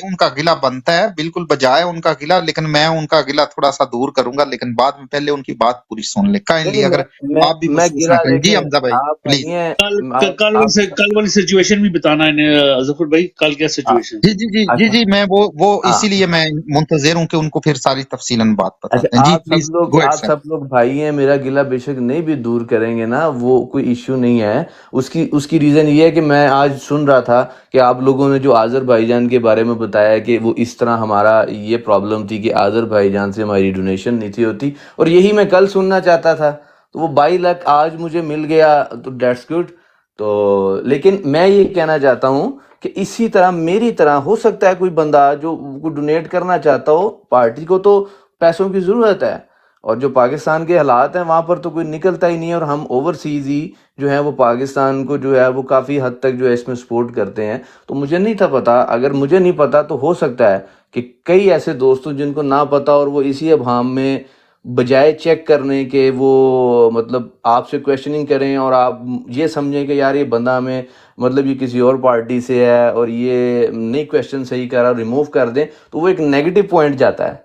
Speaker 1: ان کا گلہ بنتا ہے بالکل بجائے ان کا گلہ. لیکن میں ان کا گلہ تھوڑا سا دور کروں گا لیکن بعد میں پہلے ان کی بات پوری سن لیں کائنڈلی
Speaker 6: نہیں،
Speaker 1: اگر آپ بھی
Speaker 6: میں
Speaker 1: محسوس نہ
Speaker 6: گرا،
Speaker 1: کریں. جی
Speaker 6: دیکھیں
Speaker 1: حمزہ بھائی
Speaker 6: آپ
Speaker 1: پلیز.
Speaker 6: نہیں ہیں.
Speaker 4: کل والی سچویشن بھی بتانا ہے ظفر بھائی. کل کیا سچویشن
Speaker 1: جی جی جی جی
Speaker 6: اچھا
Speaker 1: جی میں وہ
Speaker 6: ہاں
Speaker 1: اسی لیے میں منتظر ہوں کہ ان کو پھر ساری تفصیلاً بات
Speaker 6: اچھا،
Speaker 1: بتاتے ہیں. جی پلیز گو ایٹ
Speaker 6: آپ
Speaker 1: سر.
Speaker 6: سب لوگ بھائی ہیں، میرا گلہ بے شک نہیں بھی دور کریں گے نا، وہ کوئی ایشو نہیں ہے. اس کی ریزن یہ ہے کہ میں آج سن رہا تھا کہ آپ لوگوں نے جو آذر بھائی جان کے بارے میں بتایا کہ وہ اس طرح ہمارا یہ پرابلم تھی کہ آذر بھائی جان سے ہماری ڈونیشن نہیں تھی ہوتی، اور یہی میں کل سننا چاہتا تھا. تو وہ بائی لک آج مجھے مل گیا تو دیٹس گڈ. تو لیکن میں یہ کہنا چاہتا ہوں کہ اسی طرح میری طرح ہو سکتا ہے کوئی بندہ جو ڈونیٹ کرنا چاہتا ہو، پارٹی کو تو پیسوں کی ضرورت ہے، اور جو پاکستان کے حالات ہیں وہاں پر تو کوئی نکلتا ہی نہیں ہے، اور ہم اوورسیز ہی جو ہے وہ پاکستان کو جو ہے وہ کافی حد تک جو ہے اس میں سپورٹ کرتے ہیں. تو مجھے نہیں تھا پتا، اگر مجھے نہیں پتا تو ہو سکتا ہے کہ کئی ایسے دوستوں جن کو نہ پتا اور وہ اسی ابہام میں بجائے چیک کرنے کے وہ مطلب آپ سے کویشچننگ کریں اور آپ یہ سمجھیں کہ یار یہ بندہ ہمیں مطلب یہ کسی اور پارٹی سے ہے اور یہ نہیں کویشچن صحیح کر رہا، ریموو کر دیں، تو وہ ایک نیگیٹو پوائنٹ جاتا ہے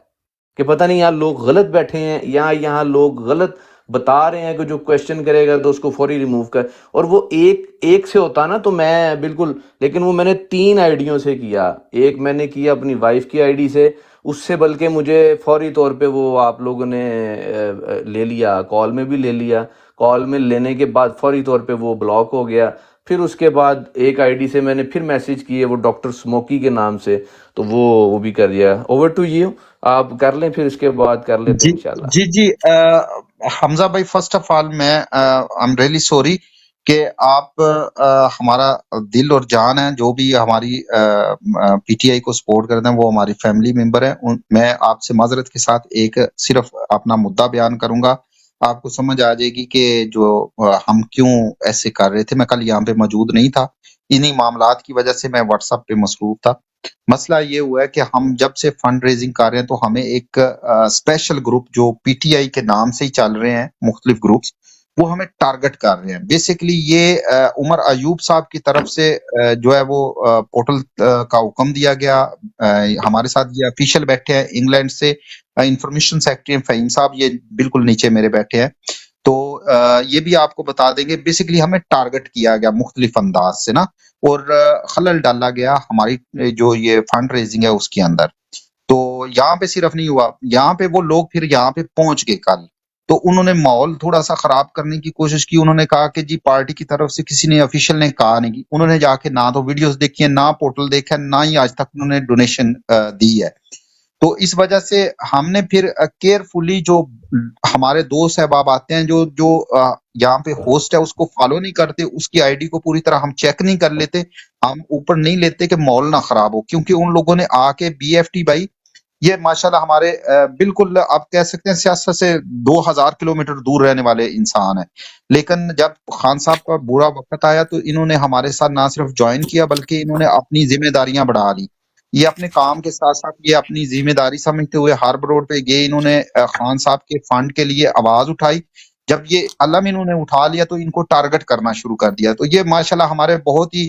Speaker 6: کہ پتہ نہیں یہاں لوگ غلط بیٹھے ہیں یا یہاں لوگ غلط بتا رہے ہیں کہ جو کویشچن کرے گا تو اس کو فوری ریموو کر. اور وہ ایک سے ہوتا نا تو میں بالکل، لیکن وہ میں نے 3 آئیڈیوں سے کیا. ایک میں نے کیا اپنی وائف کی آئی ڈی سے، اس سے بلکہ مجھے فوری طور پہ وہ آپ لوگوں نے لے لیا، کال میں بھی لے لیا. کال میں لینے کے بعد فوری طور پہ وہ بلاک ہو گیا. پھر اس کے بعد ایک آئی ڈی سے میں نے پھر میسج کیے وہ ڈاکٹر سموکی کے نام سے، تو وہ بھی کر دیا. اوور ٹو یو، آپ کر لیں پھر اس کے بعد کر لیتے
Speaker 1: جی
Speaker 6: ہیں انشاءاللہ.
Speaker 1: جی جی حمزہ بھائی فرسٹ آف آل میں آئی ایم ریئلی سوری کہ آپ ہمارا دل اور جان ہے. جو بھی ہماری پی ٹی آئی کو سپورٹ کرتے ہیں وہ ہماری فیملی ممبر ہیں. میں آپ سے معذرت کے ساتھ ایک صرف اپنا مدعا بیان کروں گا، آپ کو سمجھ آ جائے گی کہ جو ہم کیوں ایسے کر رہے تھے. میں کل یہاں پہ موجود نہیں تھا، انہی معاملات کی وجہ سے میں واٹس ایپ پہ مصروف تھا. مسئلہ یہ ہوا ہے کہ ہم جب سے فنڈ ریزنگ کر رہے ہیں تو ہمیں ایک اسپیشل گروپ جو پی ٹی آئی کے نام سے ہی چل رہے ہیں، مختلف گروپس، وہ ہمیں ٹارگٹ کر رہے ہیں. بیسیکلی یہ عمر ایوب صاحب کی طرف سے جو ہے وہ پورٹل کا حکم دیا گیا. ہمارے ساتھ یہ افیشل بیٹھے ہیں انگلینڈ سے، انفارمیشن سیکرٹری فہیم صاحب یہ بالکل نیچے میرے بیٹھے ہیں. تو یہ بھی آپ کو بتا دیں گے بیسیکلی ہمیں ٹارگٹ کیا گیا مختلف انداز سے نا، اور خلل ڈالا گیا ہماری جو یہ فنڈ ریزنگ ہے اس کے اندر. تو یہاں پہ صرف نہیں ہوا، یہاں پہ وہ لوگ پھر یہاں پہ پہنچ گئے کل، تو انہوں نے ماحول تھوڑا سا خراب کرنے کی کوشش کی. انہوں نے کہا کہ جی پارٹی کی طرف سے کسی نے افیشل نے کہا نہیں کی. انہوں نے جا کے نہ تو ویڈیوز دیکھی ہیں، نہ پورٹل دیکھا ہے، نہ ہی آج تک انہوں نے ڈونیشن دی ہے. تو اس وجہ سے ہم نے پھر کیئرفلی جو ہمارے دوست احباب آتے ہیں جو یہاں پہ ہوسٹ ہے اس کو فالو نہیں کرتے، اس کی آئی ڈی کو پوری طرح ہم چیک نہیں کر لیتے، ہم اوپر نہیں لیتے کہ ماحول نہ خراب ہو. کیونکہ ان لوگوں نے آ کے بی ایف ٹی بھائی یہ ماشاءاللہ ہمارے بالکل آپ کہہ سکتے ہیں سیاست سے 2000 کلومیٹر دور رہنے والے انسان ہیں، لیکن جب خان صاحب کا برا وقت آیا تو انہوں نے ہمارے ساتھ نہ صرف جوائن کیا بلکہ انہوں نے اپنی ذمہ داریاں بڑھا لی. یہ اپنے کام کے ساتھ ساتھ یہ اپنی ذمہ داری سمجھتے ہوئے ہاربر روڈ پہ گئے، انہوں نے خان صاحب کے فنڈ کے لیے آواز اٹھائی. جب یہ علم انہوں نے اٹھا لیا تو ان کو ٹارگٹ کرنا شروع کر دیا. تو یہ ماشاءاللہ ہمارے بہت ہی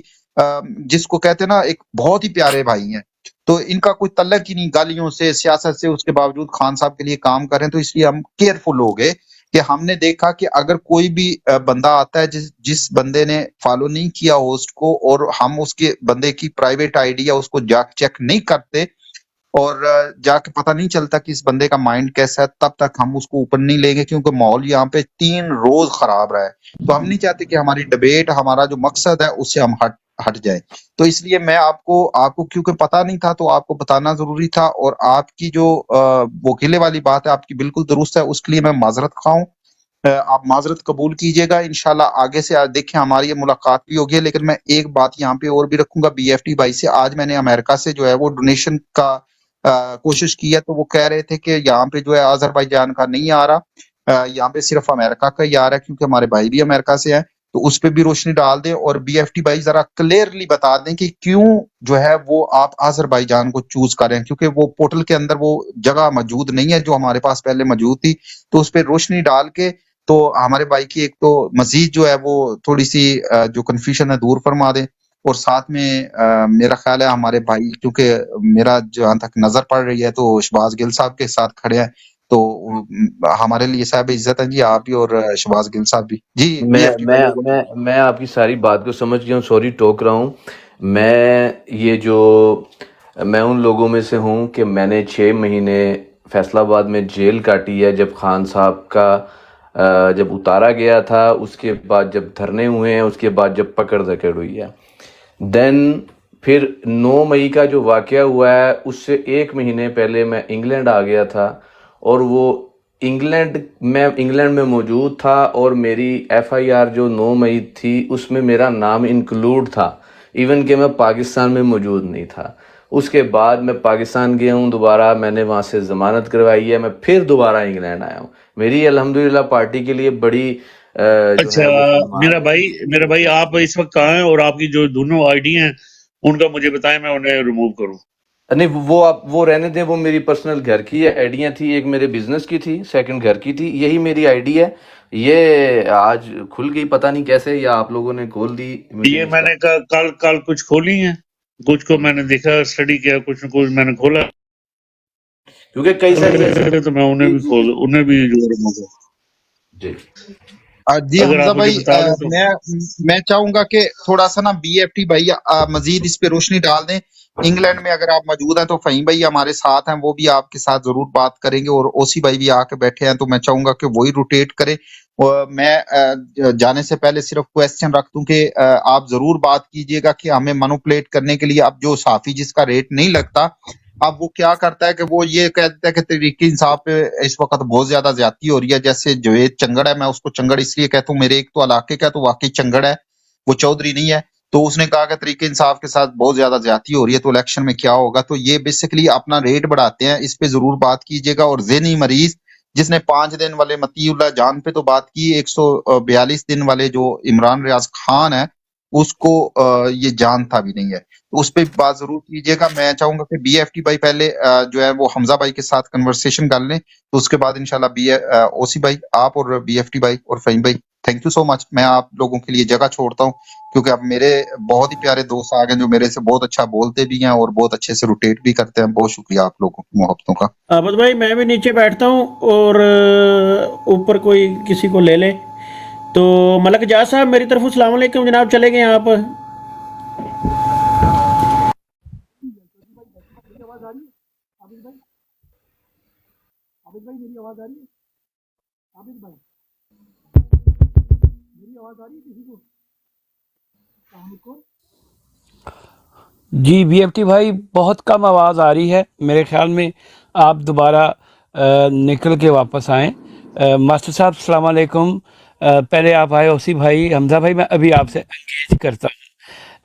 Speaker 1: جس کو کہتے ہیں نا ایک بہت ہی پیارے بھائی ہیں. تو ان کا کوئی تعلق ہی نہیں گالیوں سے سیاست سے، اس کے باوجود خان صاحب کے لیے کام کریں. تو اس لیے ہم کیئرفل ہو گئے کہ ہم نے دیکھا کہ اگر کوئی بھی بندہ آتا ہے جس بندے نے فالو نہیں کیا ہوسٹ کو، اور ہم اس کے بندے کی پرائیویٹ آئی ڈی یا اس کو جا چیک نہیں کرتے اور جا کے پتہ نہیں چلتا کہ اس بندے کا مائنڈ کیسا ہے، تب تک ہم اس کو اوپر نہیں لیں گے، کیونکہ ماحول یہاں پہ 3 روز خراب رہا ہے. تو ہم نہیں چاہتے کہ ہماری ڈبیٹ، ہمارا جو مقصد ہے اس سے ہم ہٹ جائیں. تو اس لیے میں آپ کو کیونکہ پتہ نہیں تھا تو آپ کو بتانا ضروری تھا. اور آپ کی جو وکیلے والی بات ہے آپ کی بالکل درست ہے، اس کے لیے میں معذرت خواہ ہوں. آپ معذرت قبول کیجئے گا. انشاءاللہ آگے سے دیکھیں ہماری یہ ملاقات بھی ہوگی. لیکن میں ایک بات یہاں پہ اور بھی رکھوں گا بی ایف ٹی بھائی سے. آج میں نے امریکہ سے جو ہے وہ ڈونیشن کا کوشش کی ہے، تو وہ کہہ رہے تھے کہ یہاں پہ جو ہے آذربائیجان کا نہیں آ رہا، یہاں پہ صرف امریکہ کا ہی آ رہا ہے، کیونکہ ہمارے بھائی بھی امریکہ سے ہیں. تو اس پہ بھی روشنی ڈال دیں، اور بی ایف ٹی بھائی ذرا کلیئرلی بتا دیں کہ کیوں جو ہے وہ آپ آذربائیجان کو چوز کریں، کیونکہ وہ پورٹل کے اندر وہ جگہ موجود نہیں ہے جو ہمارے پاس پہلے موجود تھی. تو اس پہ روشنی ڈال کے تو ہمارے بھائی کی ایک تو مزید جو ہے وہ تھوڑی سی جو کنفیوژن ہے دور فرما دیں. اور ساتھ میں میرا خیال ہے ہمارے بھائی، کیونکہ میرا جہاں تک نظر پڑ رہی ہے تو شہباز گل صاحب کے ساتھ کھڑے ہیں، تو ہمارے لیے صاحب عزت ہے جی آپ بھی اور شہباز گل صاحب بھی. جی بی
Speaker 6: میں
Speaker 1: ایف ٹی
Speaker 6: میں
Speaker 1: بھائی.
Speaker 6: میں میں آپ کی ساری بات کو سمجھ گیا ہوں، سوری ٹوک رہا ہوں. میں ان لوگوں میں سے ہوں کہ میں نے 6 مہینے فیصل آباد میں جیل کاٹی ہے. جب خان صاحب کا جب اتارا گیا تھا، اس کے بعد جب دھرنے ہوئے ہیں، اس کے بعد جب پکڑ دھکڑ ہوئی ہے، دین پھر 9 مئی کا جو واقعہ ہوا ہے اس سے 1 مہینے پہلے میں انگلینڈ آ گیا تھا. اور وہ انگلینڈ میں موجود تھا، اور میری ایف آئی آر جو 9 مئی تھی اس میں میرا نام انکلوڈ تھا، ایون کہ میں پاکستان میں موجود نہیں تھا. اس کے بعد میں پاکستان گیا ہوں دوبارہ، میں نے وہاں سے ضمانت کروائی ہے، میں پھر دوبارہ انگلینڈ آیا ہوں. میری الحمدللہ پارٹی کے لیے بڑی جو
Speaker 4: اچھا
Speaker 6: ہے وہ خدمات ہے.
Speaker 4: میرا بھائی آپ اس وقت کہاں ہیں، اور آپ کی جو دونوں آئی ڈی ہیں ان کا مجھے بتائیں، میں انہیں ریموو کروں.
Speaker 6: نہیں، وہ رہنے دیں، وہ میری پرسنل گھر کی آئیڈیاں تھی. ایک میرے بزنس کی تھی، سیکنڈ گھر کی تھی. یہی میری آئی ڈی ہے. یہ آج کھل گئی، پتہ نہیں کیسے، یا آپ لوگوں نے کھول دی. مجھے
Speaker 4: یہ
Speaker 6: نہیں
Speaker 4: میں
Speaker 6: پتا،
Speaker 4: نے کل کچھ کھولی ہیں، کچھ کو میں نے دیکھا، اسٹڈی کیا، کچھ نہ کچھ میں نے کھولا
Speaker 6: کیونکہ کئی ساری ایسی.
Speaker 4: تو میں
Speaker 6: جی جی
Speaker 4: انہیں بھی جو remove کروں.
Speaker 6: جی
Speaker 1: جی
Speaker 4: اگر
Speaker 1: حمزہ
Speaker 4: آپ مجھے
Speaker 1: بھائی،
Speaker 4: بتا دیں تو.
Speaker 1: میں چاہوں گا کہ تھوڑا سا نا بی ایف ٹی بھائی مزید اس پہ روشنی ڈال دیں. انگلینڈ میں اگر آپ موجود ہیں تو فہیم بھائی ہمارے ساتھ ہیں، وہ بھی آپ کے ساتھ ضرور بات کریں گے. اور اوسی بھائی بھی آ کے بیٹھے ہیں، تو میں چاہوں گا کہ وہی روٹیٹ کریں. اور میں جانے سے پہلے صرف کویسچن رکھ دوں کہ آپ ضرور بات کیجئے گا کہ ہمیں مینوپولیٹ کرنے کے لیے اب جو صحافی جس کا ریٹ نہیں لگتا، اب وہ کیا کرتا ہے کہ وہ یہ کہتا ہے کہ تحریک انصاف پہ اس وقت بہت زیادہ زیادتی ہو رہی ہے. جیسے جوید چنگڑ ہے، میں اس کو چنگڑ اس لیے کہتا ہوں، میرے ایک تو علاقے کا تو واقعی چنگڑ ہے، وہ چودھری نہیں ہے. تو اس نے کہا کہ تحریک انصاف کے ساتھ بہت زیادہ زیادتی ہو رہی ہے، تو الیکشن میں کیا ہوگا. تو یہ بیسیکلی اپنا ریٹ بڑھاتے ہیں، اس پہ ضرور بات کیجیے گا. اور ذہنی مریض جس نے 5 دن والے مطیع اللہ جان پہ تو بات کی، 142 دن والے جو عمران ریاض خان ہے اس کو یہ جانتا بھی نہیں ہے. تو اس پہ بات ضرور کیجیے گا. میں چاہوں گا کہ بی ایف ٹی بھائی پہلے جو ہے وہ حمزہ بھائی کے ساتھ کنورسیشن کر لیں، تو اس کے بعد انشاءاللہ اوسی بھائی، آپ اور بی ایف ٹی بھائی اور فہیم بھائی. تھینک یو سو مچ. میں آپ لوگوں کے لیے جگہ چھوڑتا ہوں، کیونکہ اب میرے بہت ہی پیارے دوست آ گئے جو میرے سے بہت اچھا بولتے بھی ہیں اور بہت اچھے سے روٹیٹ بھی کرتے ہیں. بہت شکریہ آپ لوگوں کی محبتوں کا.
Speaker 7: آبد بھائی میں بھی نیچے بیٹھتا ہوں، اور اوپر کوئی کسی کو لے لے. تو ملک جاز صاحب میری طرف السلام علیکم جناب، چلے گئے آپ.
Speaker 8: جی بی ایف ٹی بھائی بہت کم آواز آ رہی ہے، میرے خیال میں آپ دوبارہ نکل کے واپس آئیں. ماسٹر صاحب السلام علیکم. پہلے آپ آئے اوسی بھائی، حمزہ بھائی میں ابھی آپ سے انگیج کرتا ہوں.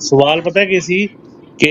Speaker 4: ਸਵਾਲ ਪਤਾ ਕੀ ਸੀ ਕਿ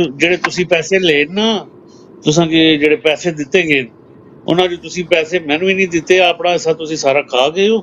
Speaker 4: ਜਿਹੜੇ ਤੁਸੀਂ ਪੈਸੇ ਲਏ ਨਾ, ਤੁਸਾਂ ਕਿ ਜਿਹੜੇ ਪੈਸੇ ਦਿੱਤੇ ਗਏ ਉਹਨਾਂ 'ਚ ਤੁਸੀਂ ਪੈਸੇ ਮੈਨੂੰ ਹੀ ਨਹੀਂ ਦਿੱਤੇ, ਆਪਣਾ ਹਿੱਸਾ ਤੁਸੀਂ ਸਾਰਾ ਖਾ ਗਏ ਹੋ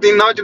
Speaker 9: 3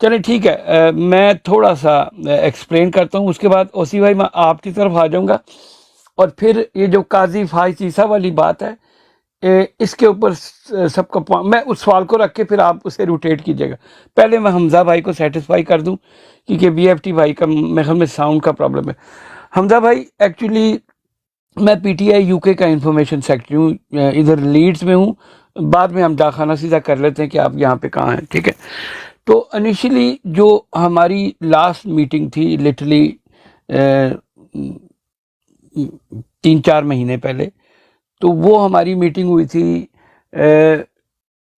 Speaker 8: چلیں ٹھیک ہے، میں تھوڑا سا ایکسپلین کرتا ہوں، اس کے بعد اوسی بھائی میں آپ کی طرف آ جاؤں گا، اور پھر یہ جو قاضی فائز عیسیٰ والی بات ہے اس کے اوپر سب کا میں اس سوال کو رکھ کے پھر آپ اسے روٹیٹ کیجیے گا. پہلے میں حمزہ بھائی کو سیٹسفائی کر دوں کیونکہ بی ایف ٹی بھائی کا میرے خیال میں ساؤنڈ کا پرابلم ہے. حمزہ بھائی ایکچولی میں پی ٹی آئی یو کے کا انفارمیشن سیکٹری ہوں، ادھر لیڈز میں ہوں. بعد میں ہم جاخانہ سیدھا کر لیتے ہیں کہ آپ یہاں پہ کہاں ہیں، ٹھیک ہے. تو انیشلی جو ہماری لاسٹ میٹنگ تھی لٹرلی 3-4 مہینے پہلے، تو وہ ہماری میٹنگ ہوئی تھی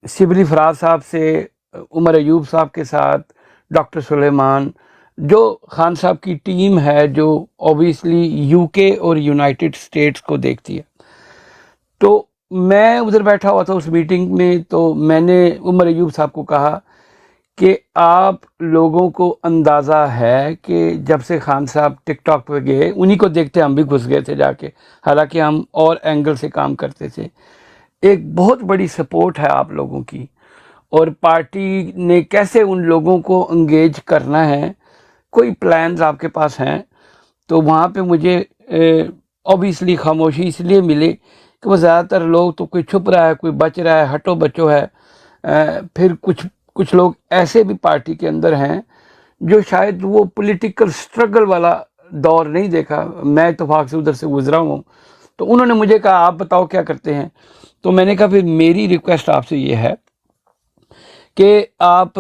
Speaker 8: شبلی فراز صاحب سے، عمر ایوب صاحب کے ساتھ، ڈاکٹر سلیمان، جو خان صاحب کی ٹیم ہے جو اوبیسلی یو کے اور یونائٹڈ اسٹیٹس کو دیکھتی ہے. تو میں ادھر بیٹھا ہوا تھا اس میٹنگ میں، تو میں نے عمر ایوب صاحب کو کہا کہ آپ لوگوں کو اندازہ ہے کہ جب سے خان صاحب ٹک ٹاک پہ گئے، انہی کو دیکھتے ہم بھی گھس گئے تھے جا کے، حالانکہ ہم اور اینگل سے کام کرتے تھے. ایک بہت بڑی سپورٹ ہے آپ لوگوں کی، اور پارٹی نے کیسے ان لوگوں کو انگیج کرنا ہے، کوئی پلانز آپ کے پاس ہیں. تو وہاں پہ مجھے اوبیسلی خاموشی اس لیے ملے کہ وہ زیادہ تر لوگ تو کوئی چھپ رہا ہے، کوئی بچ رہا ہے، ہٹو بچو ہے. پھر کچھ لوگ ایسے بھی پارٹی کے اندر ہیں جو شاید وہ پولیٹیکل سٹرگل والا دور نہیں دیکھا. میں اتفاق سے ادھر سے گزرا ہوں، تو انہوں نے مجھے کہا آپ بتاؤ کیا کرتے ہیں. تو میں نے کہا پھر میری ریکویسٹ آپ سے یہ ہے کہ آپ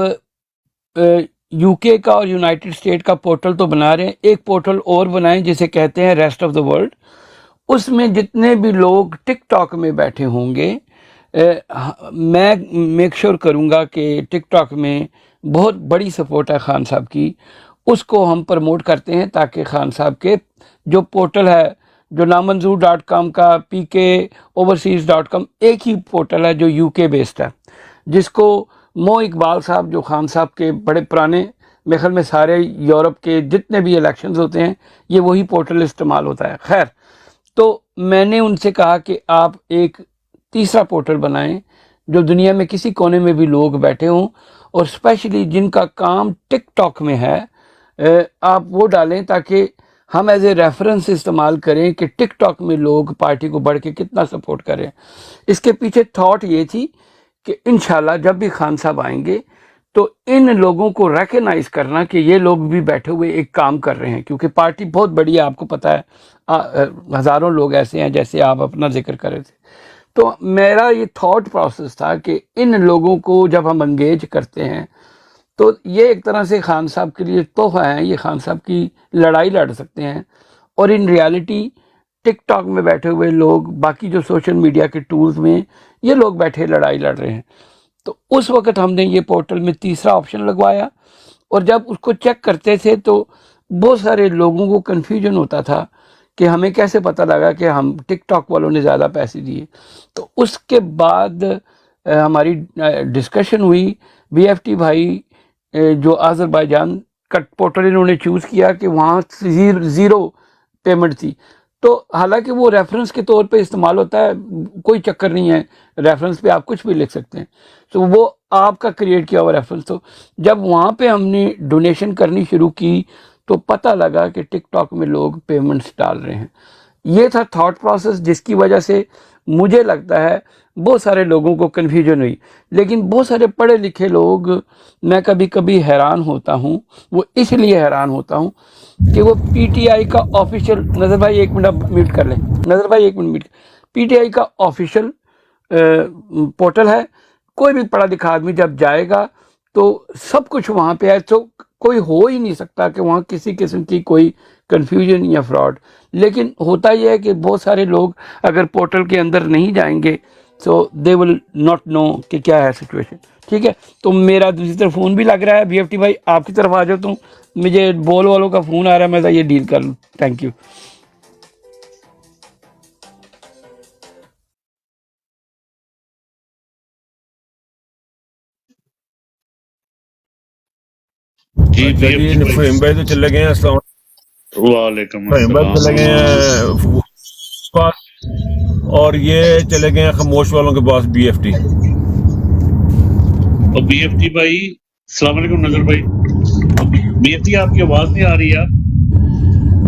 Speaker 8: یو کے کا اور یونائٹڈ اسٹیٹ کا پورٹل تو بنا رہے ہیں، ایک پورٹل اور بنائیں جسے کہتے ہیں ریسٹ آف دا ورلڈ. اس میں جتنے بھی لوگ ٹک ٹاک میں بیٹھے ہوں گے، میں میک شور کروں گا کہ ٹک ٹاک میں بہت بڑی سپورٹ ہے خان صاحب کی، اس کو ہم پروموٹ کرتے ہیں تاکہ خان صاحب کے جو پورٹل ہے، جو نامنظور.com کا pkoverseas.com ایک ہی پورٹل ہے جو یو کے بیسڈ ہے، جس کو مو اقبال صاحب جو خان صاحب کے بڑے پرانے، میرے خیال میں سارے یورپ کے جتنے بھی الیکشنز ہوتے ہیں یہ وہی پورٹل استعمال ہوتا ہے. خیر، تو میں نے ان سے کہا کہ آپ ایک تیسرا پورٹل بنائیں جو دنیا میں کسی کونے میں بھی لوگ بیٹھے ہوں، اور اسپیشلی جن کا کام ٹک ٹاک میں ہے آپ وہ ڈالیں تاکہ ہم ایز اے ریفرنس استعمال کریں کہ ٹک ٹاک میں لوگ پارٹی کو بڑھ کے کتنا سپورٹ کریں. اس کے پیچھے تھاٹ یہ تھی کہ انشاءاللہ جب بھی خان صاحب آئیں گے تو ان لوگوں کو ریکگنائز کرنا کہ یہ لوگ بھی بیٹھے ہوئے ایک کام کر رہے ہیں، کیونکہ پارٹی بہت بڑی ہے، آپ کو پتہ ہے ہزاروں لوگ ایسے ہیں جیسے آپ اپنا ذکر کر رہے تھے. تو میرا یہ تھاٹ پروسیس تھا کہ ان لوگوں کو جب ہم انگیج کرتے ہیں تو یہ ایک طرح سے خان صاحب کے لیے تحفہ ہے، یہ خان صاحب کی لڑائی لڑ سکتے ہیں. اور ان ریالٹی ٹک ٹاک میں بیٹھے ہوئے لوگ، باقی جو سوشل میڈیا کے ٹولز میں یہ لوگ بیٹھے لڑائی لڑ رہے ہیں. تو اس وقت ہم نے یہ پورٹل میں تیسرا آپشن لگوایا، اور جب اس کو چیک کرتے تھے تو بہت سارے لوگوں کو کنفیوژن ہوتا تھا کہ ہمیں کیسے پتہ لگا کہ ہم ٹک ٹاک والوں نے زیادہ پیسے دیے. تو اس کے بعد ہماری ڈسکشن ہوئی. بی ایف ٹی بھائی جو آذربائیجان کا پورٹل انہوں نے چوز کیا کہ وہاں زیرو پیمنٹ تھی. تو حالانکہ وہ ریفرنس کے طور پہ استعمال ہوتا ہے، کوئی چکر نہیں ہے، ریفرنس پہ آپ کچھ بھی لکھ سکتے ہیں، تو وہ آپ کا کریٹ کیا ہوا ریفرنس. تو جب وہاں پہ ہم نے ڈونیشن کرنی شروع کی تو پتہ لگا کہ ٹک ٹاک میں لوگ پیمنٹس ڈال رہے ہیں. یہ تھا تھاٹ پروسیس جس کی وجہ سے مجھے لگتا ہے بہت سارے لوگوں کو کنفیوژن ہوئی. لیکن بہت سارے پڑھے لکھے لوگ، میں کبھی کبھی حیران ہوتا ہوں، وہ اس لیے حیران ہوتا ہوں کہ وہ پی ٹی آئی کا آفیشیل، نظر بھائی ایک منٹ میوٹ کر لیں، نظر بھائی ایک minute mute, P T I کا آفیشیل پورٹل ہے. کوئی بھی پڑھا لکھا آدمی جب جائے گا تو سب کچھ وہاں پہ ہے، تو کوئی ہو ہی نہیں سکتا کہ وہاں کسی قسم کی کوئی کنفیوژن یا فراڈ. لیکن ہوتا یہ ہے کہ بہت سارے لوگ اگر پورٹل کے اندر نہیں جائیں گے تو دے ول ناٹ نو کہ کیا ہے سچویشن. ٹھیک ہے، تو میرا دوسری طرف فون بھی لگ رہا ہے. بی ایف ٹی بھائی آپ کی طرف آ جاتا ہوں، مجھے بول والوں کا فون آ رہا ہے، میں یہ ڈیل کر لوں. Thank you.
Speaker 4: جی
Speaker 10: اچھا
Speaker 4: بی ایف
Speaker 10: جی،
Speaker 4: ٹی بھائی،
Speaker 10: فہیم بھائی تو چلے گئے ہیں. السلام،
Speaker 4: وعلیکم
Speaker 10: فہیم بھائی چلے گئے
Speaker 4: السلام.
Speaker 10: ہیں پاس، اور یہ چلے گئے ہیں خاموش والوں کے پاس، بی ایف ٹی.
Speaker 4: اور بی ایف ٹی بھائی السلام علیکم نظر بھائی. BFT آپ کی آواز نہیں آ رہی یار.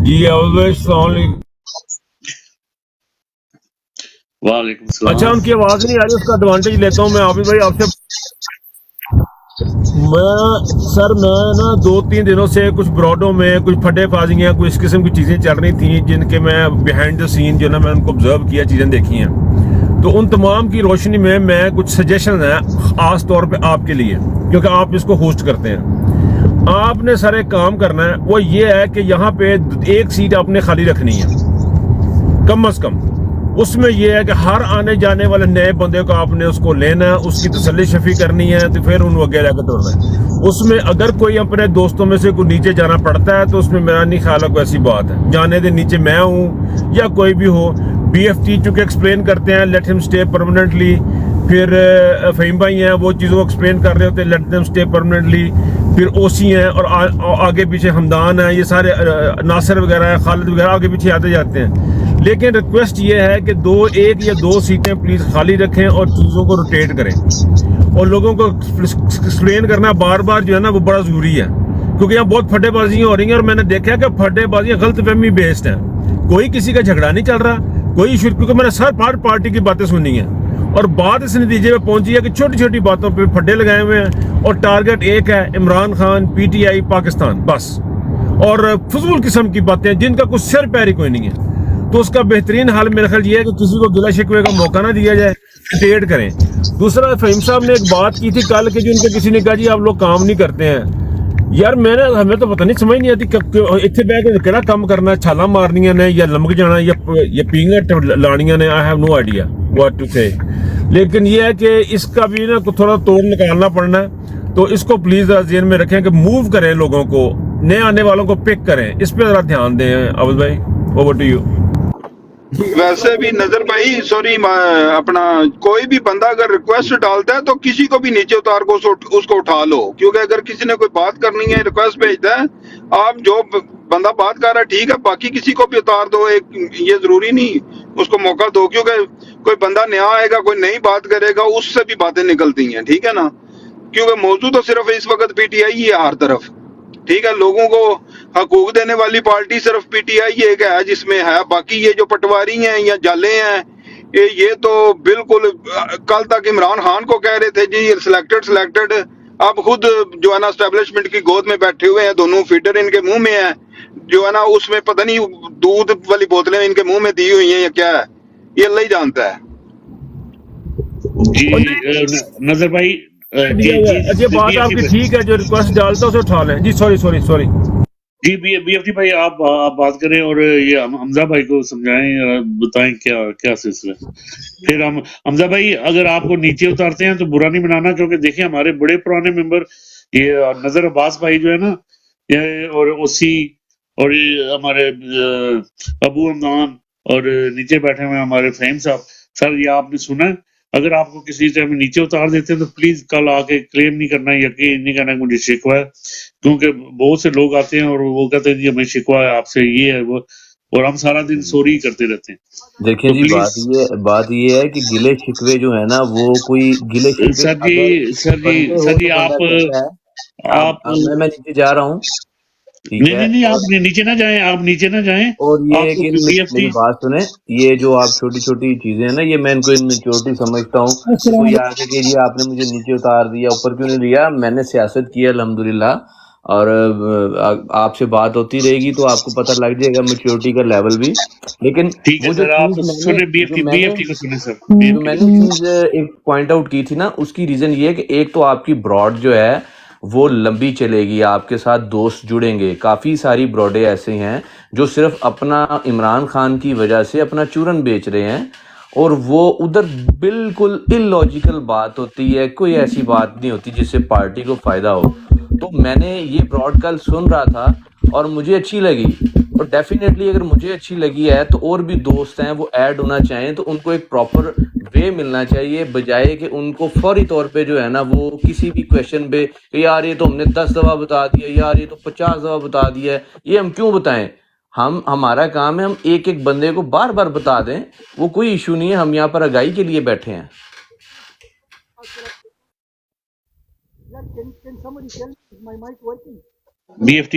Speaker 10: جی السلام علیکم.
Speaker 4: وعلیکم السلام.
Speaker 10: اچھا ان کی آواز نہیں آ رہی, اس کا ایڈوانٹیج لیتا ہوں میں. عابد بھائی آپ سے میں نا 2-3 دنوں سے کچھ براڈوں میں کچھ پھٹے بازیاں کچھ اس قسم کی چیزیں چل رہی تھیں جن کے میں بیہائنڈ دا سین جو نا میں ان کو آبزرو کیا, چیزیں دیکھی ہیں. تو ان تمام کی روشنی میں کچھ سجیشن ہیں خاص طور پہ آپ کے لیے, کیونکہ آپ اس کو ہوسٹ کرتے ہیں. آپ نے سارے کام کرنا ہے وہ یہ ہے کہ یہاں پہ ایک سیٹ آپ نے خالی رکھنی ہے کم از کم. اس میں یہ ہے کہ ہر آنے جانے والے نئے بندے کو آپ نے اس کو لینا ہے, اس کی تسلی شفی کرنی ہے, تو پھر ان وغیرہ کا توڑنا ہے. اس میں اگر کوئی اپنے دوستوں میں سے کوئی نیچے جانا پڑتا ہے تو اس میں میرا نہیں خیال ہے کوئی ایسی بات ہے. جانے دے نیچے میں ہوں یا کوئی بھی ہو. BFT چونکہ ایکسپلین کرتے ہیں لیٹ ہم اسٹے پرماننٹلی. پھر فہیم بھائی ہیں وہ چیزوں کو ایکسپلین کر رہے ہوتے ہیں لیٹ دیم اسٹے پرماننٹلی. پھر اوسی ہیں اور آگے پیچھے حمدان ہیں, یہ سارے ناصر وغیرہ ہیں, خالد وغیرہ آگے پیچھے آتے جاتے ہیں. لیکن ریکویسٹ یہ ہے کہ 1 یا 2 سیٹیں پلیز خالی رکھیں اور چیزوں کو روٹیٹ کریں. اور لوگوں کو ایکسپلین کرنا بار بار جو ہے نا وہ بڑا ضروری ہے, کیونکہ یہاں بہت پھٹے بازیاں ہو رہی ہیں اور میں نے دیکھا کہ پھٹے بازیاں غلط فہمی بیسڈ ہیں. کوئی کسی کا جھگڑا نہیں چل رہا, کوئی ایشو, کیونکہ میں نے ہر پارٹی کی باتیں سنی ہیں اور بات اس نتیجے پہ پہنچی ہے کہ چھوٹی چھوٹی باتوں پہ پھڈے لگائے ہوئے ہیں اور ٹارگٹ ایک ہے عمران خان, PTI, پاکستان بس. اور فضول قسم کی باتیں جن کا کچھ سر پیری کوئی نہیں ہے. تو اس کا بہترین حال میرا خیال یہ ہے کہ کسی کو گلہ شکوے کا موقع نہ دیا جائے, ڈیٹ کریں. دوسرا فہیم صاحب نے ایک بات کی تھی کل کہ جو ان کے کسی نے کہا جی آپ لوگ کام نہیں کرتے ہیں. یار ہمیں تو پتہ نہیں سمجھ نہیں آتی اتنے بہ کے کہڑا کام کرنا ہے, چھالاں مارنیاں نے یا لمک جانا یا پینگٹ لانیاں نے. I have no idea what to say. لیکن یہ ہے کہ اس کا بھی نا تھوڑا توڑ نکالنا پڑنا ہے. تو اس کو پلیز ذہن میں رکھیں کہ موو کریں, لوگوں کو نئے آنے والوں کو پک کریں, اس پہ ذرا دھیان دیں. عابد بھائی اوور ٹو یو.
Speaker 9: ویسے بھی نظر بھائی سوری اپنا کوئی بھی بندہ اگر ریکویسٹ ڈالتا ہے تو کسی کو بھی نیچے اتار کو اس کو اٹھا لو, کیونکہ اگر کسی نے کوئی بات کرنی ہے ریکویسٹ بھیجتا ہے, آپ جو بندہ بات کر رہا ہے ٹھیک ہے, باقی کسی کو بھی اتار دو. یہ ضروری نہیں اس کو موقع دو, کیونکہ کوئی بندہ نیا آئے گا, کوئی نئی بات کرے گا, اس سے بھی باتیں نکلتی ہیں, ٹھیک ہے نا. کیونکہ موضوع تو صرف اس وقت PTI ہی ہے ہر طرف, ٹھیک ہے. لوگوں کو حقوق دینے والی پارٹی صرف PTI ایک ہے جس میں ہے, باقی یہ جو پٹواری ہیں یا جالے ہیں یہ تو بالکل کل تک عمران خان کو کہہ رہے تھے جی سلیکٹڈ. اب خود جو ہے نا اسٹیبلشمنٹ کی گود میں بیٹھے ہوئے ہیں, دونوں فیڈر ان کے منہ میں ہیں, جو ہے نا اس میں پتہ نہیں دودھ والی بوتلیں ان کے منہ میں دی ہوئی ہیں یا کیا ہے, یہ اللہ ہی جانتا ہے.
Speaker 4: جی نظر بھائی
Speaker 10: اچھا بات آپ کی ٹھیک ہے, جو ریکویسٹ ڈالتا ہے اسے اٹھا لیں. جی سوری
Speaker 4: جی BFT بھائی آپ بات کریں اور یہ حمزہ بھائی کو سمجھائیں اور بتائیں کیا سلسلہ. پھر ہم حمزہ بھائی اگر آپ کو نیچے اتارتے ہیں تو برا نہیں بنانا, کیونکہ دیکھیں ہمارے بڑے پرانے ممبر یہ نظر عباس بھائی جو ہے نا, اور اوسی اور یہ ہمارے ابو حمدان اور نیچے بیٹھے ہوئے ہمارے فہیم صاحب, سر یہ آپ نے سنا ہے. اگر آپ کو کسی ٹائم نیچے اتار دیتے ہیں تو پلیز کل آ کے کلیم نہیں کرنا, یقین نہیں کرنا کہ مجھے شکوہ ہے, کیونکہ بہت سے لوگ آتے ہیں اور وہ کہتے ہیں جی ہمیں شکوہ ہے آپ سے, یہ ہے وہ, اور ہم سارا دن سوری کرتے رہتے ہیں.
Speaker 6: دیکھیں
Speaker 4: تو
Speaker 6: جی
Speaker 4: پلیز
Speaker 6: بات یہ ہے کہ گلے شکوے جو ہے نا وہ کوئی گلے شکوے اگر بنتے ہو تو بندہ کہتا ہے
Speaker 4: آپ
Speaker 6: میں نیچے جا رہا ہوں, ٹھیک ہے.
Speaker 4: نہیں آپ نیچے نہ جائیں, آپ نیچے نہ جائیں.
Speaker 6: اور یہ
Speaker 4: آپ
Speaker 6: ہے
Speaker 4: کو
Speaker 6: کہ
Speaker 4: BFT
Speaker 6: میری بات سنیں, یہ جو آپ چھوٹی چھوٹی چیزیں ہیں نا, یہ میں ان کو میچورٹی سمجھتا ہوں. کہ کوئی آ کے کہ جی آپ نے مجھے نیچے اتار دیا, اوپر کیوں نہیں لیا. میں نے سیاست کی الحمدللہ, اور آپ سے بات ہوتی رہے گی تو آپ کو پتہ لگ جائے گا میچورٹی کا لیول بھی. لیکن
Speaker 4: ٹھیک ہے
Speaker 6: وہ جو
Speaker 4: سر, آپ
Speaker 6: چیز
Speaker 4: سنیں BFT کو سنیں سر.
Speaker 6: جو میں نے چیز ایک پوائنٹ آؤٹ کی تھی نا, اس کی ریزن یہ ہے کہ ایک تو آپ کی براڈ جو ہے وہ لمبی چلے گی, آپ کے ساتھ دوست جڑیں گے. کافی ساری براڈیں ایسے ہیں جو صرف اپنا عمران خان کی وجہ سے اپنا چورن بیچ رہے ہیں, اور وہ ادھر بالکل اللاجیکل بات ہوتی ہے, کوئی ایسی بات نہیں ہوتی جس سے پارٹی کو فائدہ ہو. تو میں نے یہ براڈ کال سن رہا تھا اور مجھے اچھی لگی, اور ڈیفینیٹلی اگر مجھے اچھی لگی ہے تو اور بھی دوست ہیں وہ ایڈ ہونا چاہیں تو ان کو ایک پراپر وے ملنا چاہیے, بجائے کہ ان کو فوری طور پہ جو ہے نا وہ کسی بھی کویشچن پہ یار یہ تو ہم نے 10 دفعہ بتا دیا, یار یہ تو 50 دفعہ بتا دیا ہے, یہ ہم کیوں بتائیں. ہمارا کام ہے ہم ایک ایک بندے کو بار بار بتا دیں, وہ کوئی ایشو نہیں ہے. ہم یہاں پر آگاہی کے لیے بیٹھے ہیں.
Speaker 4: BFT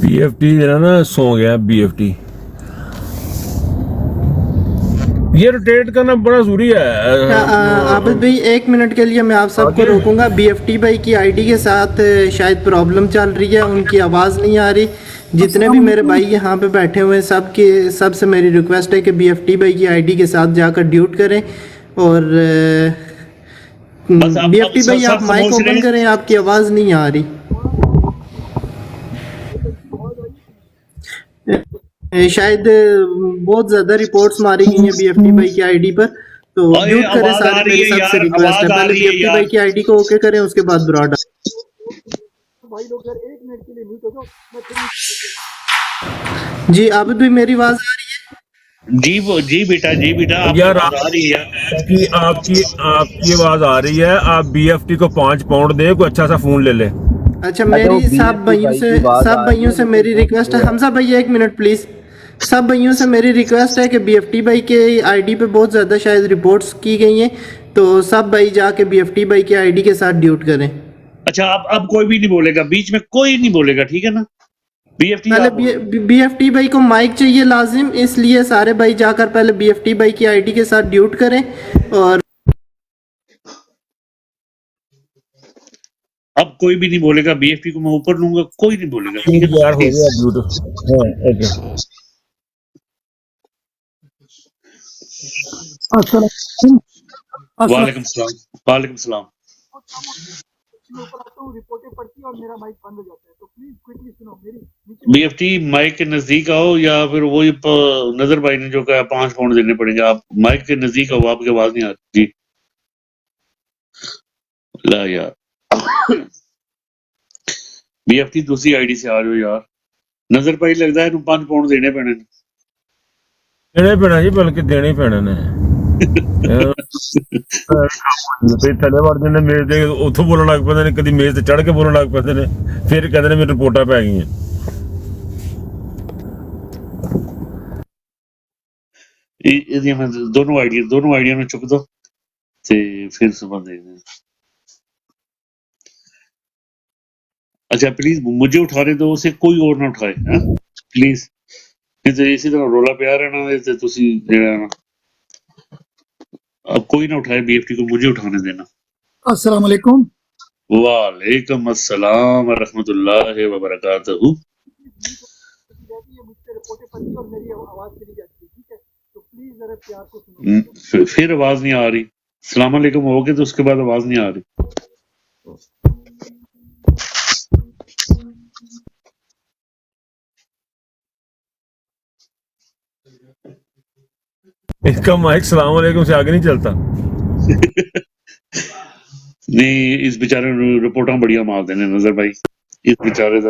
Speaker 10: BFT ਜਿਹੜਾ ਨਾ ਸੌ ਗਿਆ BFT یہ روٹیٹ کرنا بڑا ضروری ہے
Speaker 11: عابد بھائی 1 منٹ کے لیے میں آپ سب کو روکوں گا BFT بھائی کی آئی ڈی کے ساتھ شاید پرابلم چل رہی ہے ان کی آواز نہیں آ رہی جتنے بھی میرے بھائی یہاں پہ بیٹھے ہوئے ہیں سب سے میری ریکویسٹ ہے کہ BFT بھائی کی آئی ڈی کے ساتھ جا کر ڈیوٹ کریں اور BFT بھائی آپ مائک اوپن کریں آپ کی آواز نہیں آ رہی شاید بہت زیادہ رپورٹس ماری گئی ہیں BFT بھائی کی آئی ڈی پر تو میوٹ کریں سارے میری سب سے ریکویسٹ ہے پہلے BFT بھائی کی آئی ڈی کو اوکے کریں اس کے بعد براڈ جی عابد بھائی میری آواز آ رہی ہے
Speaker 4: جی بیٹا
Speaker 10: یار آپ کی آواز آ رہی ہے آپ BFT کو 5 پاؤنڈ دیں کوئی اچھا سا فون لے لے
Speaker 11: اچھا میری سب بھائیوں سے میری ریکویسٹ ہے حمزہ بھائی 1 منٹ پلیز سب بھائیوں سے میری ریکویسٹ ہے کہ BFT بھائی کے آئی ڈی پہ بہت زیادہ شاید رپورٹس کی گئی ہیں تو سب بھائی جا کے BFT بھائی کے آئی ڈی کے ساتھ ڈیوٹ کریں
Speaker 4: اچھا اب کوئی بھی نہیں بولے گا بیچ میں کوئی نہیں بولے گا ٹھیک ہے نا
Speaker 11: پہلے BFT بھائی کو مائک چاہیے لازم اس لیے سارے بھائی جا کر پہلے BFT بھائی کی آئی ڈی کے ساتھ ڈیوٹ کریں اور
Speaker 4: اب کوئی بھی نہیں بولے گا BFT کو میں اوپر لوں گا کوئی نہیں بولے گا ٹھیک ہے وعلیکم السلام BFT مائک کے نزدیک آؤ یا پھر وہی نظر بھائی نے جو کہا 5 پاؤنڈ دینے پڑیں گے آپ مائک کے نزدیک آؤ آپ کی آواز نہیں آتی جی لا یار BFT دوسری آئی ڈی سے آ رہے ہو یار نظر بھائی لگتا ہے 5 پاؤنڈ دینے پینے
Speaker 10: جی بلکہ دینے پینے نے تھلے وڑ جانے میز دے اتوں بولن لگ پہ کدی میز تے چڑھ کے بولن لگ پہ پھر کہتے ہیں میری رپورٹاں پی گئی ہیں
Speaker 4: دونوں آئیڈیا میں چک دو پھر صبح دیکھ دیں اچھا پلیز مجھے اٹھانے دو اسے کوئی اور نہ اٹھائے پلیز اسی طرح رولا پیا رہنا اب کوئی نہ اٹھائے BFT کو مجھے اٹھانے دینا
Speaker 12: السلام علیکم
Speaker 4: وعلیکم السلام ورحمۃ اللہ وبرکاتہ پھر آواز نہیں آ رہی السلام علیکم ہو گئے تو اس کے بعد آواز نہیں آ رہی
Speaker 10: اس کا مائک السلام علیکم سے آگے نہیں چلتا
Speaker 4: نہیں اس بیچارے رپورٹاں بڑھیا مار دینے نظر بھائی اس بیچارے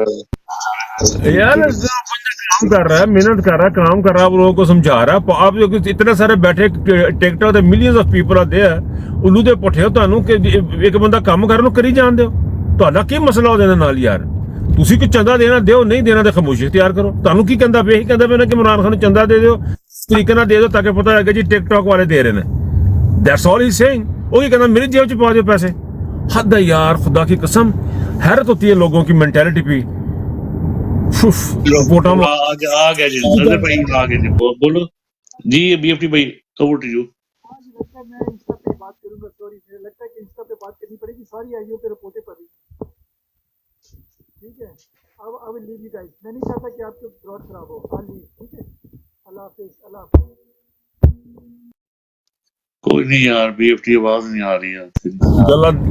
Speaker 10: یار کام کر رہا ہے محنت کر رہا ہے کام کر رہا ہے لوگوں کو سمجھا رہا ہے آپ اتنے سارے بیٹھے ٹک ٹاک ملینز آف پیپل آتے ہیں الو دے پٹھے ہو تانوں کہ ایک بندہ کام کرن کری جان دیو تہاڈا کی مسئلہ ہو دینا نال یار تسی کوئی چندہ دینا دیو نہیں دینا تے خاموشی اختیار کرو تانوں کی کہندا پیا کہندا پیا کہ عمران خان چندہ دے دیو طریقے نال دے دو تاکہ پتہ لگے جی ٹک ٹاک والے دے رہے ہیں دیٹس آل ہی سیئنگ وہ کہندا میری جیب چ پا دیو پیسے حد ہے یار خدا کی قسم حیرت ہوتی ہے لوگوں کی مینٹیلٹی پہ
Speaker 4: آ گیا جی نظر بھائی آ گیا جی بولو جی BFT بھائی اوور ٹو یو کوئی نہیں یار BFT آواز نہیں آ رہی ہے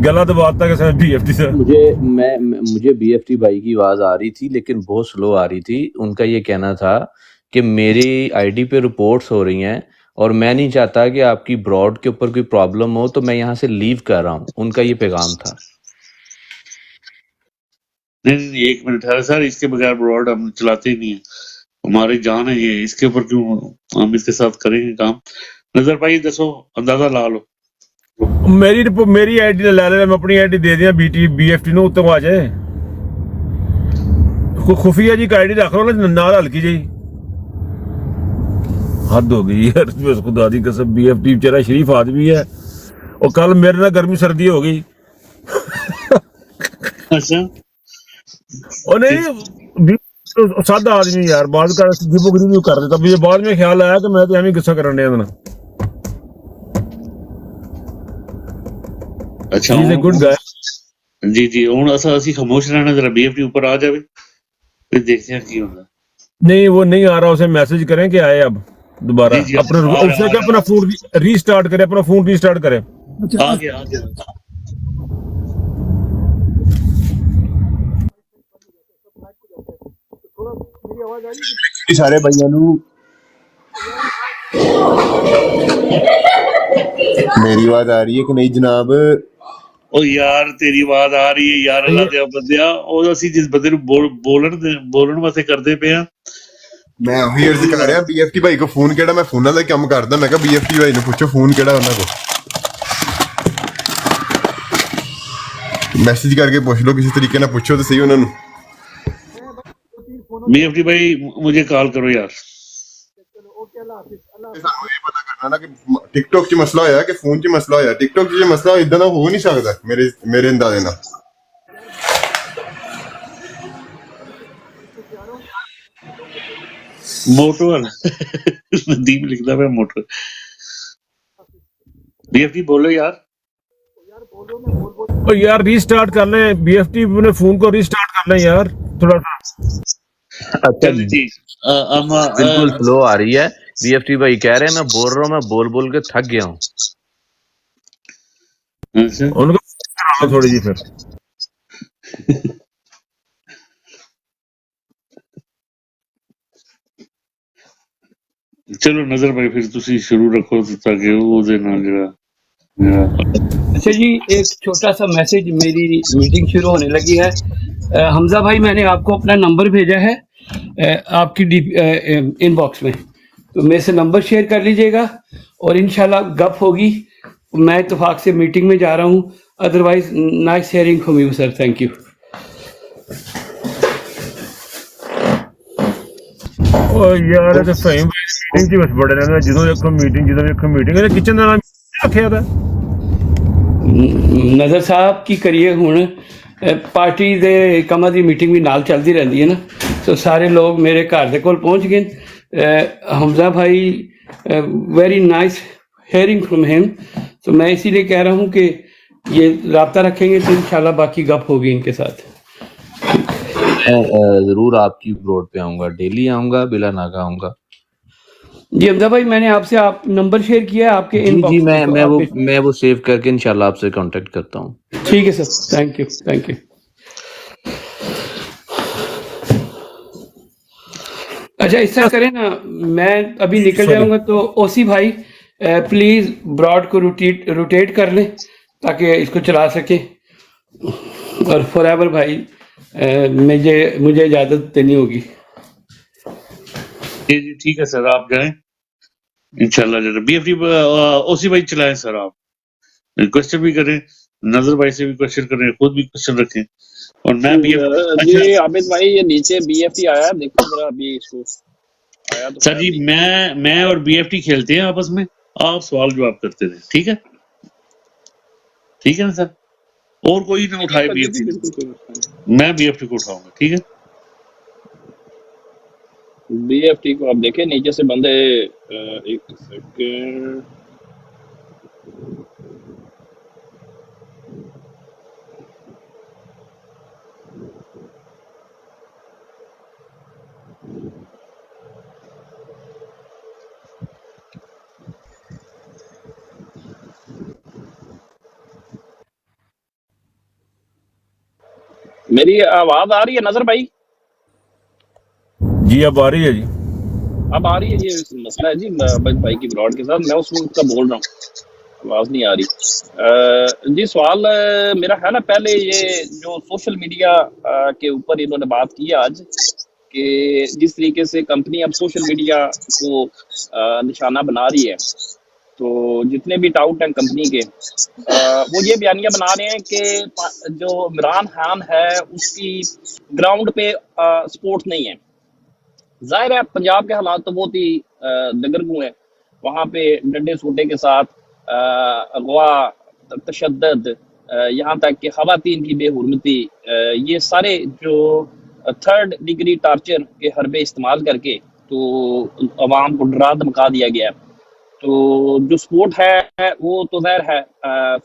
Speaker 10: گلا دباتا کہ BFT سے
Speaker 6: مجھے BFT بھائی کی آواز آ رہی تھی لیکن بہت سلو آ رہی تھی ان کا یہ کہنا تھا کہ میری آئی ڈی پہ رپورٹس ہو رہی ہیں اور میں نہیں چاہتا کہ آپ کی براڈ کے اوپر کوئی پرابلم ہو تو میں یہاں سے لیو کر رہا ہوں ان کا یہ پیغام تھا
Speaker 4: نہیں 1 منٹ ہے سر اس کے بغیر براڈ ہم چلاتے ہی نہیں ہیں ہماری جان ہے یہ اس کے اوپر کیوں ہم اس کے ساتھ کریں گے کام نظر بھائی دسو اندازہ لا لو
Speaker 10: میری آئی ڈی لے لے میں اپنی آئی ڈی دے دیا BFT نو اتنے آ جائے کوئی خفیہ جی کا آئی ڈی رکھ لو نا نال ہلکی جی. حد ہو گئی یار بس خدا دی قسم. بی ایف ٹی بیچارہ شریف آدمی ہے اور کل میرے نہ گرمی سردی ہو گئی.
Speaker 4: اچھا
Speaker 10: اور نہیں سادہ آدمی یار بعد کا گری کر دیتا. مجھے بعد میں خیال آیا کہ میں تو ایویں غصہ کرنے دینا.
Speaker 4: اچھا
Speaker 10: گڈ گائے.
Speaker 4: جی جی ہوں اسی خاموش رہنا ذرا بی ایف ٹی اوپر آ جائے پھر دیکھتے ہیں کی ہوگا.
Speaker 10: نہیں وہ نہیں آ رہا, اسے میسج کریں کہ آئے اب دوبارہ
Speaker 4: جی
Speaker 10: اپنا اس سے کہ اپنا فون ری سٹارٹ کرے, اپنا فون ری سٹارٹ کرے.
Speaker 4: آ گیا
Speaker 12: سارے بھائیوں نو میری آواز آ رہی ہے کہ نہیں جناب؟
Speaker 4: او یار تیری آواز آ رہی ہے یار, اللہ دیا بندیا. اور اسی جس بندے نو بولن واسطے کرتے پے ہاں
Speaker 12: میں وہی عرض کر رہا بی ایف ٹی بھائی کو فون کیڑا, میں فوناں دا کام کردا, میں کہا بی ایف ٹی بھائی نو پوچھو فون کیڑا انہاں کو, میسج کر کے پوچھ لو کسی طریقے نال پوچھو تو صحیح انہاں نو.
Speaker 4: بی ایف ٹی بھائی مجھے کال کرو یار.
Speaker 12: سانو یہ پتہ کرنا نا کہ ٹک ٹاک چ مسئلہ ہویا کہ فون چ مسئلہ ہویا. ٹک ٹاک چ مسئلہ اداں دا ہو نہیں سکدا میرے اندازے نال.
Speaker 4: موٹر ندیم لکھتا پہ موٹر. بی ایف ٹی بولو یار.
Speaker 10: اور یار ری سٹارٹ کر لیں, بی ایف ٹی اپنے فون کو ری سٹارٹ کر لیں یار تھوڑا سا.
Speaker 6: اچھا
Speaker 4: چلیں جی
Speaker 6: بالکل سلو آ رہی ہے. بی ایف ٹی بھائی کہہ رہے ہیں میں بول رہا ہوں, میں بول بول کے تھک گیا ہوں.
Speaker 10: ان کو تھوڑی جی پھر
Speaker 4: چلو نظر بھائی پھر تسی شروع رکھو تاکہ وہ دے نال جڑا.
Speaker 8: اچھا جی, ایک چھوٹا سا میسج, میری میٹنگ شروع ہونے لگی ہے. حمزہ بھائی میں نے آپ کو اپنا نمبر بھیجا ہے آپ کی ان باکس میں, تو میرے سے نمبر شیئر کر لیجئے گا اور انشاءاللہ گپ ہوگی. میں اتفاق سے میٹنگ میں جا رہا ہوں, otherwise nice hearing from you sir, thank you.
Speaker 10: یار تے فہیم میٹنگ چ بس بڑے رہنا, جدوں دیکھو میٹنگ نے کچن دا نام رکھیا تھا.
Speaker 8: نظر صاحب کی کریے ہن پارٹی دے کماں دی میٹنگ بھی نال چلدی رہندی ہے نا, تو سارے لوگ میرے گھر دے کول پہنچ گئے. حمزہ بھائی very nice hearing from him, تو میں اسی لیے کہہ رہا ہوں کہ یہ رابطہ رکھیں گے تو انشاءاللہ باقی گپ ہوگی ان کے ساتھ.
Speaker 6: ضرور آپ کی بروڈ پہ آؤں گا, ڈیلی آؤں گا, بلا ناغہ آؤں گا.
Speaker 8: جی حمزہ بھائی میں نے آپ سے آپ نمبر شیئر کیا ہے آپ کے ان
Speaker 6: جی
Speaker 8: باکس
Speaker 6: میں وہ سیو کر کے انشاءاللہ آپ سے کانٹیکٹ کرتا ہوں.
Speaker 8: ٹھیک ہے سر, تھینک یو تھینک یو. اچھا اس طرح کریں نا, میں ابھی نکل جاؤں گا تو اوسی بھائی پلیز براڈ کو روٹیٹ کر لیں تاکہ اس کو چلا سکیں, اور فار ایور بھائی مجھے اجازت دینی ہوگی.
Speaker 4: جی ٹھیک ہے سر, آپ جائیں انشاءاللہ. بی ایف ٹی اوسی بھائی چلائیں سر, آپ کوشچن بھی کریں, نظر بھائی سے بھی کوشچن کریں, خود بھی کوشچن رکھیں. اور میں بی ایف
Speaker 13: جی عابد بھائی یہ نیچے بی ایف ٹی آیا ہے, دیکھو ذرا ابھی اس کو آیا تو
Speaker 4: سر جی. میں اور بی ایف ٹی کھیلتے ہیں آپس میں, آپ سوال جواب کرتے رہیں, ٹھیک ہے ٹھیک ہے نا سر. اور کوئی نہ اٹھائے بی ایف ٹی, میں بی ایف ٹی کو اٹھاؤں گا, ٹھیک ہے.
Speaker 13: بی ایف ٹی کو آپ دیکھیں نیچے سے بندے, ایک سیکنڈ, میری آواز آ رہی ہے نظر بھائی؟
Speaker 10: جی اب آ رہی ہے جی.
Speaker 13: اب آ رہی ہے. یہ مسئلہ ہے جی عابد بھائی کی براڈ کے ساتھ, میں اس وقت کا بول رہا ہوں, آواز نہیں آ رہی. جی سوال میرا خیال ہے پہلے یہ جو سوشل میڈیا کے اوپر انہوں نے بات کی آج, کہ جس طریقے سے کمپنی اب سوشل میڈیا کو نشانہ بنا رہی ہے, تو جتنے بھی ٹاؤٹ ہیں کمپنی کے وہ یہ بیانیہ بنا رہے ہیں کہ جو عمران خان ہے اس کی گراؤنڈ پہ سپورٹ نہیں ہے. ظاہر ہے پنجاب کے حالات تو بہت ہی دگرگوں ہیں. وہاں پہ ڈنڈے سوٹے کے ساتھ اغوا، تشدد، یہاں تک کہ خواتین کی بے حرمتی، یہ سارے جو تھرڈ ڈگری ٹارچر کے حربے استعمال کر کے تو عوام کو ڈرا دھمکا دیا گیا ہے. تو جو سپورٹ ہے وہ تو ظاہر ہے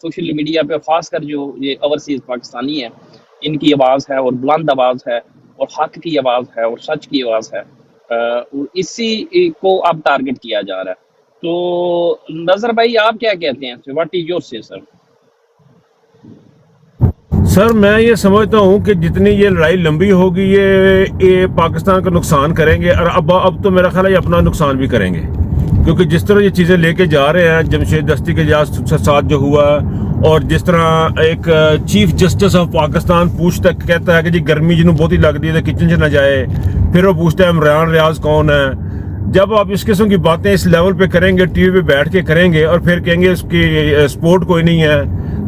Speaker 13: سوشل میڈیا پہ، خاص کر جو یہ اوورسیز پاکستانی ہیں ان کی آواز ہے اور بلند آواز ہے اور حق کی آواز ہے اور سچ کی آواز ہے، اور اسی کو اب ٹارگٹ کیا جا رہا ہے. تو نظر بھائی آپ کیا کہتے ہیں؟ واٹ از یور سے سر؟
Speaker 10: سر میں یہ سمجھتا ہوں کہ جتنی یہ لڑائی لمبی ہوگی یہ پاکستان کا نقصان کریں گے، اور اب تو میرا خیال ہے یہ اپنا نقصان بھی کریں گے، کیونکہ جس طرح یہ چیزیں لے کے جا رہے ہیں، جمشید دستی کے ساتھ جو ہوا، اور جس طرح ایک چیف جسٹس آف پاکستان پوچھتا کہتا ہے کہ جی گرمی جنہوں بہت ہی لگ دی ہے کچن سے نہ جائے، پھر وہ پوچھتا ہے عمران ریاض کون ہے. جب آپ اس قسم کی باتیں اس لیول پہ کریں گے، ٹی وی پہ بیٹھ کے کریں گے، اور پھر کہیں گے اس کی سپورٹ کوئی نہیں ہے،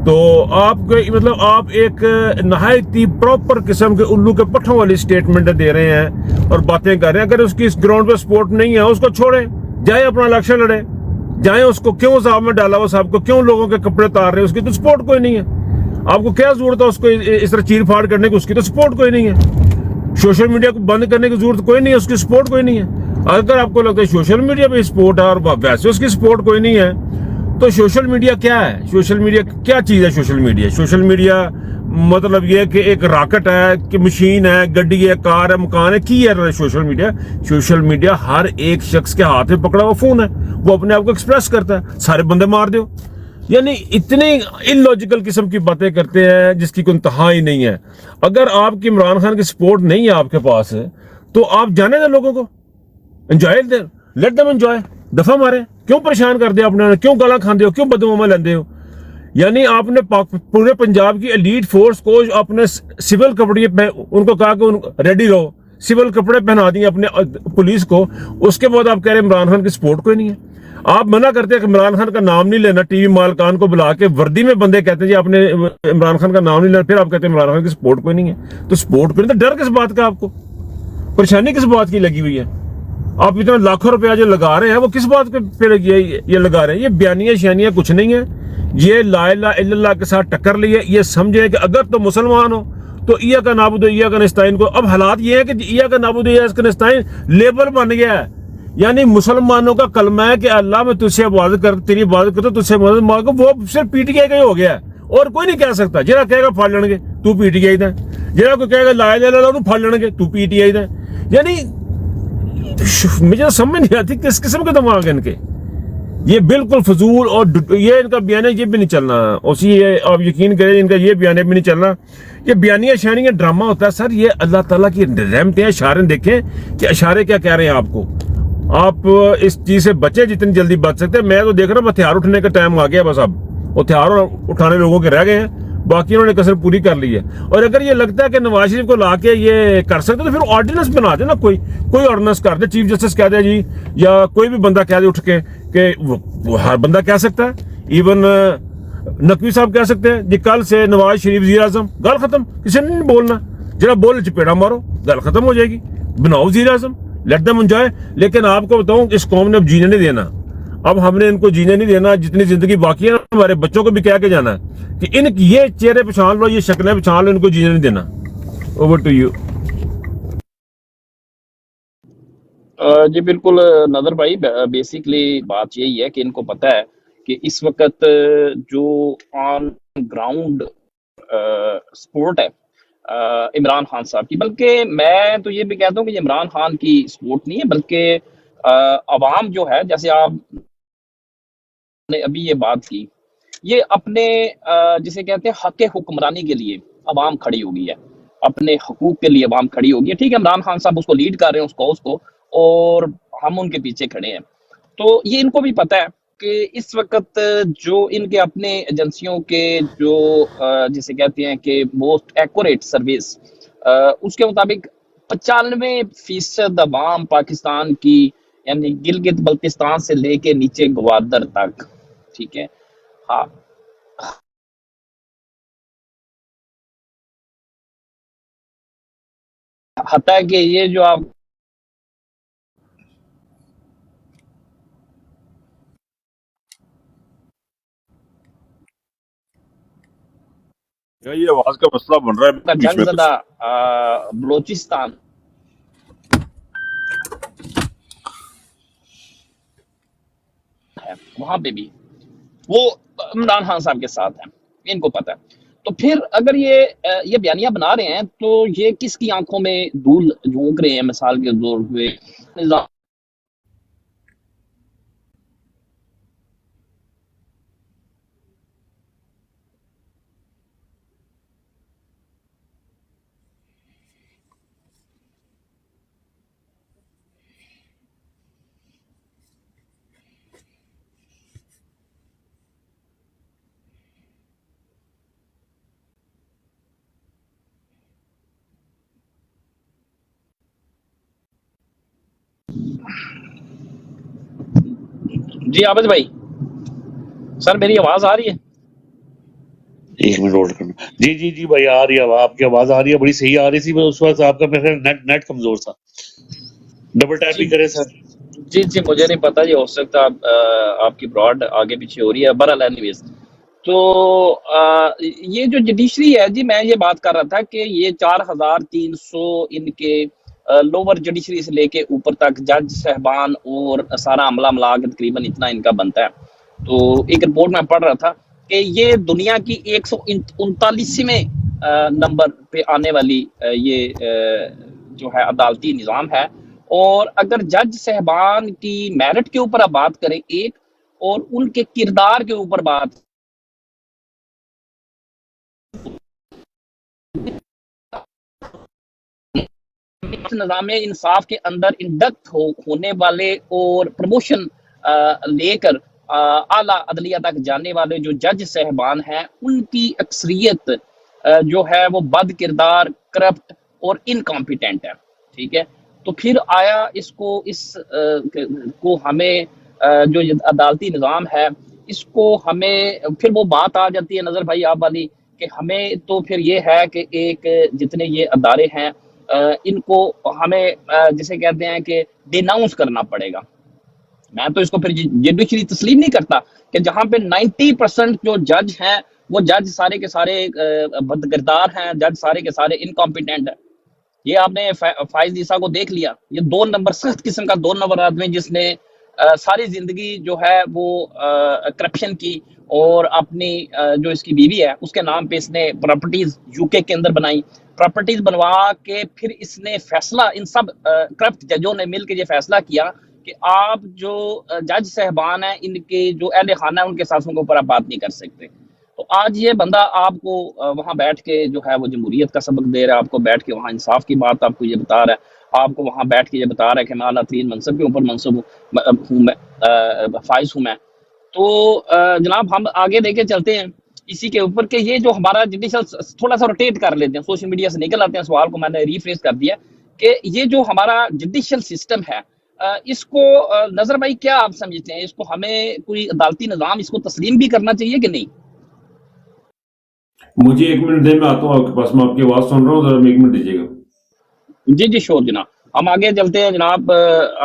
Speaker 10: تو آپ مطلب آپ ایک نہایت ہی پراپر قسم کے الو کے پٹھوں والی سٹیٹمنٹ دے رہے ہیں اور باتیں کر رہے ہیں. اگر اس کی اس گراؤنڈ پہ سپورٹ نہیں ہے اس کو چھوڑیں، جائیں اپنا الیکشن لڑے، جائیں. اس کو کیوں صاحب میں ڈالا ہوا صاحب کو کیوں لوگوں کے کپڑے تار رہے ہیں؟ اس کی تو سپورٹ کوئی نہیں ہے. آپ کو کیا ضرورت ہے اس کو اس طرح چیر پھاڑ کرنے کی؟ اس کی تو سپورٹ کوئی نہیں ہے. سوشل میڈیا کو بند کرنے کی ضرورت کوئی نہیں ہے، اس کی سپورٹ کوئی نہیں ہے. اگر آپ کو لگتا ہے سوشل میڈیا پہ سپورٹ ہے اور ویسے اس کی سپورٹ کوئی نہیں ہے، تو سوشل میڈیا کیا ہے؟ سوشل میڈیا کیا چیز ہے؟ سوشل میڈیا مطلب یہ کہ ایک راکٹ ہے، کہ مشین ہے، گڈی ہے، کار ہے، مکان ہے، کی ہے سوشل میڈیا ہر ایک شخص کے ہاتھ میں پکڑا ہوا فون ہے، وہ اپنے آپ کو ایکسپریس کرتا ہے. سارے بندے مار دیو، یعنی اتنی illogical قسم کی باتیں کرتے ہیں جس کی کوئی انتہا ہی نہیں ہے. اگر آپ کی عمران خان کی سپورٹ نہیں ہے آپ کے پاس، تو آپ جانے دیں لوگوں کو، انجوائے دیں، لیٹ دم انجوائے، دفعہ مارے. کیوں پریشان کر دیا آپ نے؟ کیوں گالاں کھاندے ہو؟ کیوں بدعموما لیندے ہو؟ یعنی آپ نے پورے پنجاب کی ایلیٹ فورس کو اپنے سول کپڑے ان کو کہا کہ ریڈی رہو، سول کپڑے پہنا دیے اپنے پولیس کو. اس کے بعد آپ کہہ رہے ہیں عمران خان کی سپورٹ کوئی نہیں ہے. آپ منع کرتے ہیں کہ عمران خان کا نام نہیں لینا، ٹی وی مالکان کو بلا کے وردی میں بندے کہتے ہیں جی آپ نے عمران خان کا نام نہیں لینا، پھر آپ کہتے ہیں عمران خان کی سپورٹ کوئی نہیں ہے. تو سپورٹ کوئی نہیں، تو ڈر کس بات کا؟ آپ کو پریشانی کس بات کی لگی ہوئی ہے؟ آپ اتنا لاکھوں روپیہ جو لگا رہے ہیں وہ کس بات پہ یہ لگا رہے ہیں؟ یہ بیانیاں شیانیاں کچھ نہیں ہے. یہ لا الہ الا اللہ کے ساتھ ٹکر لی ہے. یہ سمجھیں کہ اگر تو مسلمان ہو تو ایاک نعبد و ایاک نستعین کو، اب حالات یہ ہے کہ ایاک نعبد و ایاک نستعین لیبل بن گیا ہے. یعنی مسلمانوں کا کلمہ ہے کہ اللہ میں تجھ سے عبادت کر، تیری عبادت کرتا، تجھ سے مدد مانگو، وہ صرف پی ٹی آئی کا ہی ہو گیا ہے، اور کوئی نہیں کہہ سکتا. جرا کہے گا پھاڑ لیں گے تو پی ٹی آئی دا، جرا کوئی کہے گا لا الہ الا اللہ تو پھاڑ لیں گے تو پی ٹی آئی دا. یعنی مجھے سمجھ نہیں آتی کس قسم کے دماغ ہیں ان کے. یہ بالکل فضول، اور یہ ان کا بیانیہ یہ بھی نہیں چلنا. اسی آپ یقین کریں ان کا یہ بیانیہ بھی نہیں چلنا. یہ بیانیہ شانیہ ڈرامہ ہوتا ہے سر. یہ اللہ تعالیٰ کی رحمتیں. اشارے دیکھیں کہ اشارے کیا کہہ رہے ہیں آپ کو. آپ اس چیز سے بچیں جتنی جلدی بچ سکتے ہیں. میں تو دیکھ رہا ہوں ہتھیار اٹھنے کا ٹائم آ گیا، بس اب ہتھیار اٹھانے لوگوں کے رہ گئے ہیں، باقی انہوں نے کسر پوری کر لی ہے. اور اگر یہ لگتا ہے کہ نواز شریف کو لا کے یہ کر سکتے تو پھر آرڈیننس بنا دے نا، کوئی آرڈیننس کر دے. چیف جسٹس کہہ دے جی، یا کوئی بھی بندہ کہہ دے اٹھ کے، کہ وہ ہر بندہ کہہ سکتا ہے. ایون نقوی صاحب کہہ سکتے ہیں جی کل سے نواز شریف وزیر اعظم، گل ختم. کسی نے نہیں بولنا، جرا بول چپیڑا مارو، گل ختم ہو جائے گی. بناؤ وزیر اعظم، لیٹ دم انجوائے. لیکن آپ کو بتاؤں اس قوم نے اب جینے نہیں دینا. اب ہم نے ان کو جینے نہیں دینا. جتنی زندگی باقی ہے ہمارے بچوں کو بھی کہہ کے جانا ہے کہ ان یہ چہرے پہچان لو، یہ شکلیں پہچان لو، ان کو جینے نہیں دینا. Over to you.
Speaker 13: جی بالکل نظر بھائی، بیسیکلی بات یہی ہے کہ ان کو پتہ ہے کہ اس وقت جو آن گراؤنڈ سپورٹ ہے عمران خان صاحب کی، بلکہ میں تو یہ بھی کہتا ہوں کہ یہ عمران خان کی سپورٹ نہیں ہے، بلکہ عوام جو ہے، جیسے آپ نے ابھی یہ بات کی، یہ اپنے جسے کہتے ہیں حق حکمرانی کے لیے عوام کھڑی ہو گئی ہے، اپنے حقوق کے لیے عوام کھڑی ہو گئی ہے. ٹھیک ہے عمران خان صاحب اس کو لیڈ کر رہے ہیں، اس کو اور ہم ان کے پیچھے کھڑے ہیں. تو یہ ان کو بھی پتہ ہے کہ اس وقت جو ان کے اپنے ایجنسیوں کے جو جسے کہتے ہیں کہ موسٹ ایکوریٹ سروس، اس کے مطابق 95% عوام پاکستان کی یعنی گلگت بلتستان سے لے کے نیچے گوادر تک، ٹھیک ہے. ہاں حتیٰ کہ یہ جو آپ
Speaker 10: کیا یہ آواز کا مسئلہ بن رہا
Speaker 13: کا
Speaker 10: ہے بیچ
Speaker 13: جنگ
Speaker 10: میں
Speaker 13: زدہ
Speaker 10: کچھ؟
Speaker 13: بلوچستان ہے، وہاں پہ بھی وہ عمران خان صاحب کے ساتھ ہیں، ان کو پتہ ہے. تو پھر اگر یہ بیانیہ بنا رہے ہیں تو یہ کس کی آنکھوں میں دھول جھونک رہے ہیں؟ مثال کے طور پہ نظام جی عابد بھائی، سر میری آواز آ رہی ہے؟
Speaker 4: ایک منٹ ہولڈ کرنا. جی جی جی بھائی آ رہی ہے، آپ کی آواز آ رہی ہے، بڑی صحیح آ رہی تھی. اس وقت آپ کا میرا نیٹ کمزور تھا. ڈبل ٹیپ
Speaker 13: جی
Speaker 4: بھی کرے سر.
Speaker 13: جی مجھے نہیں پتا، یہ ہو سکتا آپ کی براڈ آگے پیچھے ہو رہی ہے. بہرحال اینی ویز، تو یہ جو جوڈیشری ہے جی، میں یہ بات کر رہا تھا کہ یہ 4300 ان کے لوور جوڈیشری سے لے کے اوپر تک جج صاحبان اور سارا عملہ ملا کے تقریباً اتنا ان کا بنتا ہے. تو ایک رپورٹ میں پڑھ رہا تھا کہ یہ دنیا کی 139ویں نمبر پہ آنے والی یہ جو ہے عدالتی نظام ہے. اور اگر جج صاحبان کی میرٹ کے اوپر آپ بات کریں ایک، اور ان کے کردار کے اوپر بات، نظام انصاف کے اندر انڈکٹ ہونے والے اور پروموشن لے کر اعلیٰ عدلیہ تک جانے والے جو جج صاحبان ہیں، ان کی اکثریت جو ہے وہ بد کردار، کرپٹ اور انکمپیٹنٹ ہے، ٹھیک ہے. تو پھر آیا اس کو ہمیں جو عدالتی نظام ہے اس کو ہمیں پھر وہ بات آ جاتی ہے نظر بھائی آپ والی، کہ ہمیں تو پھر یہ ہے کہ ایک جتنے یہ ادارے ہیں ان کو ہمیں جسے کہتے ہیں کہ ڈیناؤنس کرنا پڑے گا. میں تو اس کو پھر جوڈیشری تسلیم نہیں کرتا کہ جہاں پہ 90% جو جج ہیں وہ جج سارے کے سارے بدکردار ہیں، جج سارے کے سارے انکمپیٹنٹ ہیں. یہ آپ نے فائز عیسیٰ کو دیکھ لیا، یہ 2 نمبر سخت قسم کا 2 نمبر آدمی، جس نے ساری زندگی جو ہے وہ کرپشن کی، اور اپنی جو اس کی بیوی ہے اس کے نام پہ اس نے پراپرٹیز یو کے اندر بنائی. پراپرٹیز بنوا کے پھر اس نے فیصلہ، ان سب کرپٹ ججوں نے مل کے یہ فیصلہ کیا کہ آپ جو جج صاحبان ہیں ان کے جو اہل خانہ ہیں ان کے ساسوں کے اوپر آپ بات نہیں کر سکتے. تو آج یہ بندہ آپ کو وہاں بیٹھ کے جو ہے وہ جمہوریت کا سبق دے رہا ہے، آپ کو بیٹھ کے وہاں انصاف کی بات آپ کو یہ بتا رہا ہے، آپ کو وہاں بیٹھ کے یہ بتا رہا ہے کہ میں اعلیٰ ترین منصب کے اوپر منصب ہوں، میں فائز ہوں میں. تو جناب ہم آگے لے کے چلتے ہیں اسی کے اوپر کہ یہ جو ہمارا جوڈیشل، تھوڑا سا روٹیٹ کر لیتے ہیں، سوشل میڈیا سے نکل آتے ہیں، سوال کو میں نے ریفریز کر دیا کہ یہ جو ہمارا جوڈیشل سسٹم ہے اس کو نظر بھائی کیا آپ سمجھتے ہیں؟ اس کو ہمیں کوئی عدالتی نظام اس کو تسلیم بھی کرنا چاہیے کہ نہیں؟
Speaker 10: مجھے 1 منٹ دے، میں آتا ہوں آپ کے پاس، میں آپ کی آواز سن رہا ہوں، ذرا 1 منٹ دیجیے گا.
Speaker 13: جی شور جناب، ہم آگے چلتے ہیں جناب.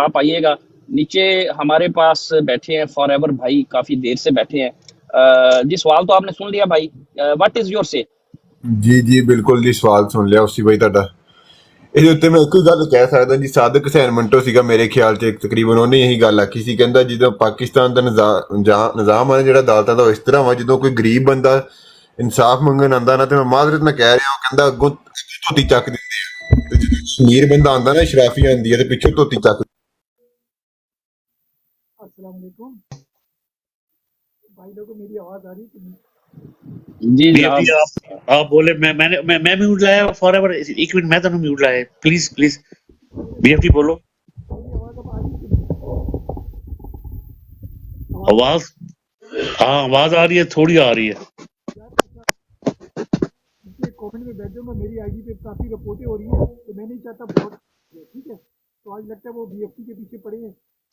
Speaker 13: آپ آئیے گا نیچے، ہمارے پاس بیٹھے ہیں فار ایور بھائی، کافی دیر سے بیٹھے ہیں. جی سوال تو آپ نے سن لیا بھائی، واٹ از یور سے؟
Speaker 12: جی بالکل جی، سوال سن لیا اسی بھائی تہاڈا. ਇਹਦੇ ਉੱਤੇ ਮੈਂ ਇੱਕੋ ਹੀ ਗੱਲ ਕਹਿ ਸਕਦਾ ਜੀ, ਸਾਦਿਕ ਹੁਸੈਨ ਮੰਟੋ ਸੀਗਾ ਮੇਰੇ ਖਿਆਲ 'ਚ, ਤਕਰੀਬਨ ਉਹਨੇ ਇਹੀ ਗੱਲ ਆਖੀ ਸੀ, ਕਹਿੰਦਾ ਜਦੋਂ ਪਾਕਿਸਤਾਨ ਦਾ ਨਿਜ਼ਾਮ ਆ ਜਿਹੜਾ ਅਦਾਲਤਾਂ ਦਾ, ਉਹ ਇਸ ਤਰ੍ਹਾਂ ਵਾ ਜਦੋਂ ਕੋਈ ਗਰੀਬ ਬੰਦਾ ਇਨਸਾਫ ਮੰਗਣ ਆਉਂਦਾ ਨਾ, ਤੇ ਮੈਂ ਮਾਜ਼ਰਤ ਨਾਲ ਕਹਿ ਰਿਹਾ, ਉਹ ਕਹਿੰਦਾ ਅੱਗੋਂ ਧੋਤੀ ਚੱਕ ਦਿੰਦੇ ਆ, ਤੇ ਜਦੋਂ ਅਮੀਰ ਬੰਦਾ ਆਉਂਦਾ ਨਾ, ਸ਼ਰਾਫੀ ਆਉਂਦੀ ਹੈ ਤੇ ਪਿੱਛੋਂ ਧੋਤੀ ਚੱਕ.
Speaker 14: السلام علیکم بھائی لوگوں، میری آواز آ رہی ہے کہ نہیں؟
Speaker 13: جی
Speaker 4: بی ایف
Speaker 13: جناب.
Speaker 4: ٹی آپ بولے، میں میوٹ لایا فار ایور. 1 منٹ میں تمہیں میوٹ لایا، پلیز بی ایف ٹی بولو.
Speaker 14: میری آواز اب آ رہی ہے کہ نہیں؟
Speaker 4: آواز، ہاں آواز آ رہی ہے، تھوڑی آ رہی ہے.
Speaker 14: یار نیچے کامنٹ میں بیٹھ جاؤں گا، میری آئی ڈی پہ کافی رپورٹیں ہو رہی ہیں تو میں نہیں چاہتا بہت، ٹھیک ہے؟ تو آج لگتا ہے وہ بی ایف ٹی کے پیچھے پڑے ہیں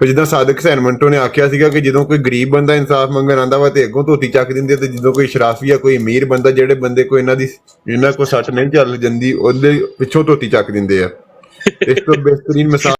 Speaker 12: ਜਿੱਦਾਂ ਸਾਦਿਕ ਹੁਸੈਨ ਮੰਟੋ ਨੇ ਆਖਿਆ ਸੀਗਾ ਕਿ ਜਦੋਂ ਕੋਈ ਗਰੀਬ ਬੰਦਾ ਇਨਸਾਫ ਮੰਗਣ ਆਂਦਾ ਵਾ ਤੇ ਅੱਗੋਂ ਧੋਤੀ ਚੱਕ ਦਿੰਦੇ, ਤੇ ਜਦੋਂ ਕੋਈ ਸ਼ਰਾਫੀ ਆ ਕੋਈ ਅਮੀਰ ਬੰਦਾ, ਜਿਹੜੇ ਬੰਦੇ ਕੋਈ ਇਹਨਾਂ ਕੋਲ ਸੱਟ ਨਹੀਂ ਚੱਲ ਜਾਂਦੀ, ਉਹਦੇ ਪਿੱਛੋਂ ਧੋਤੀ ਚੱਕ ਦਿੰਦੇ ਆ। ਇਸ ਤੋਂ ਬਿਹਤਰੀਨ ਮਿਸਾਲ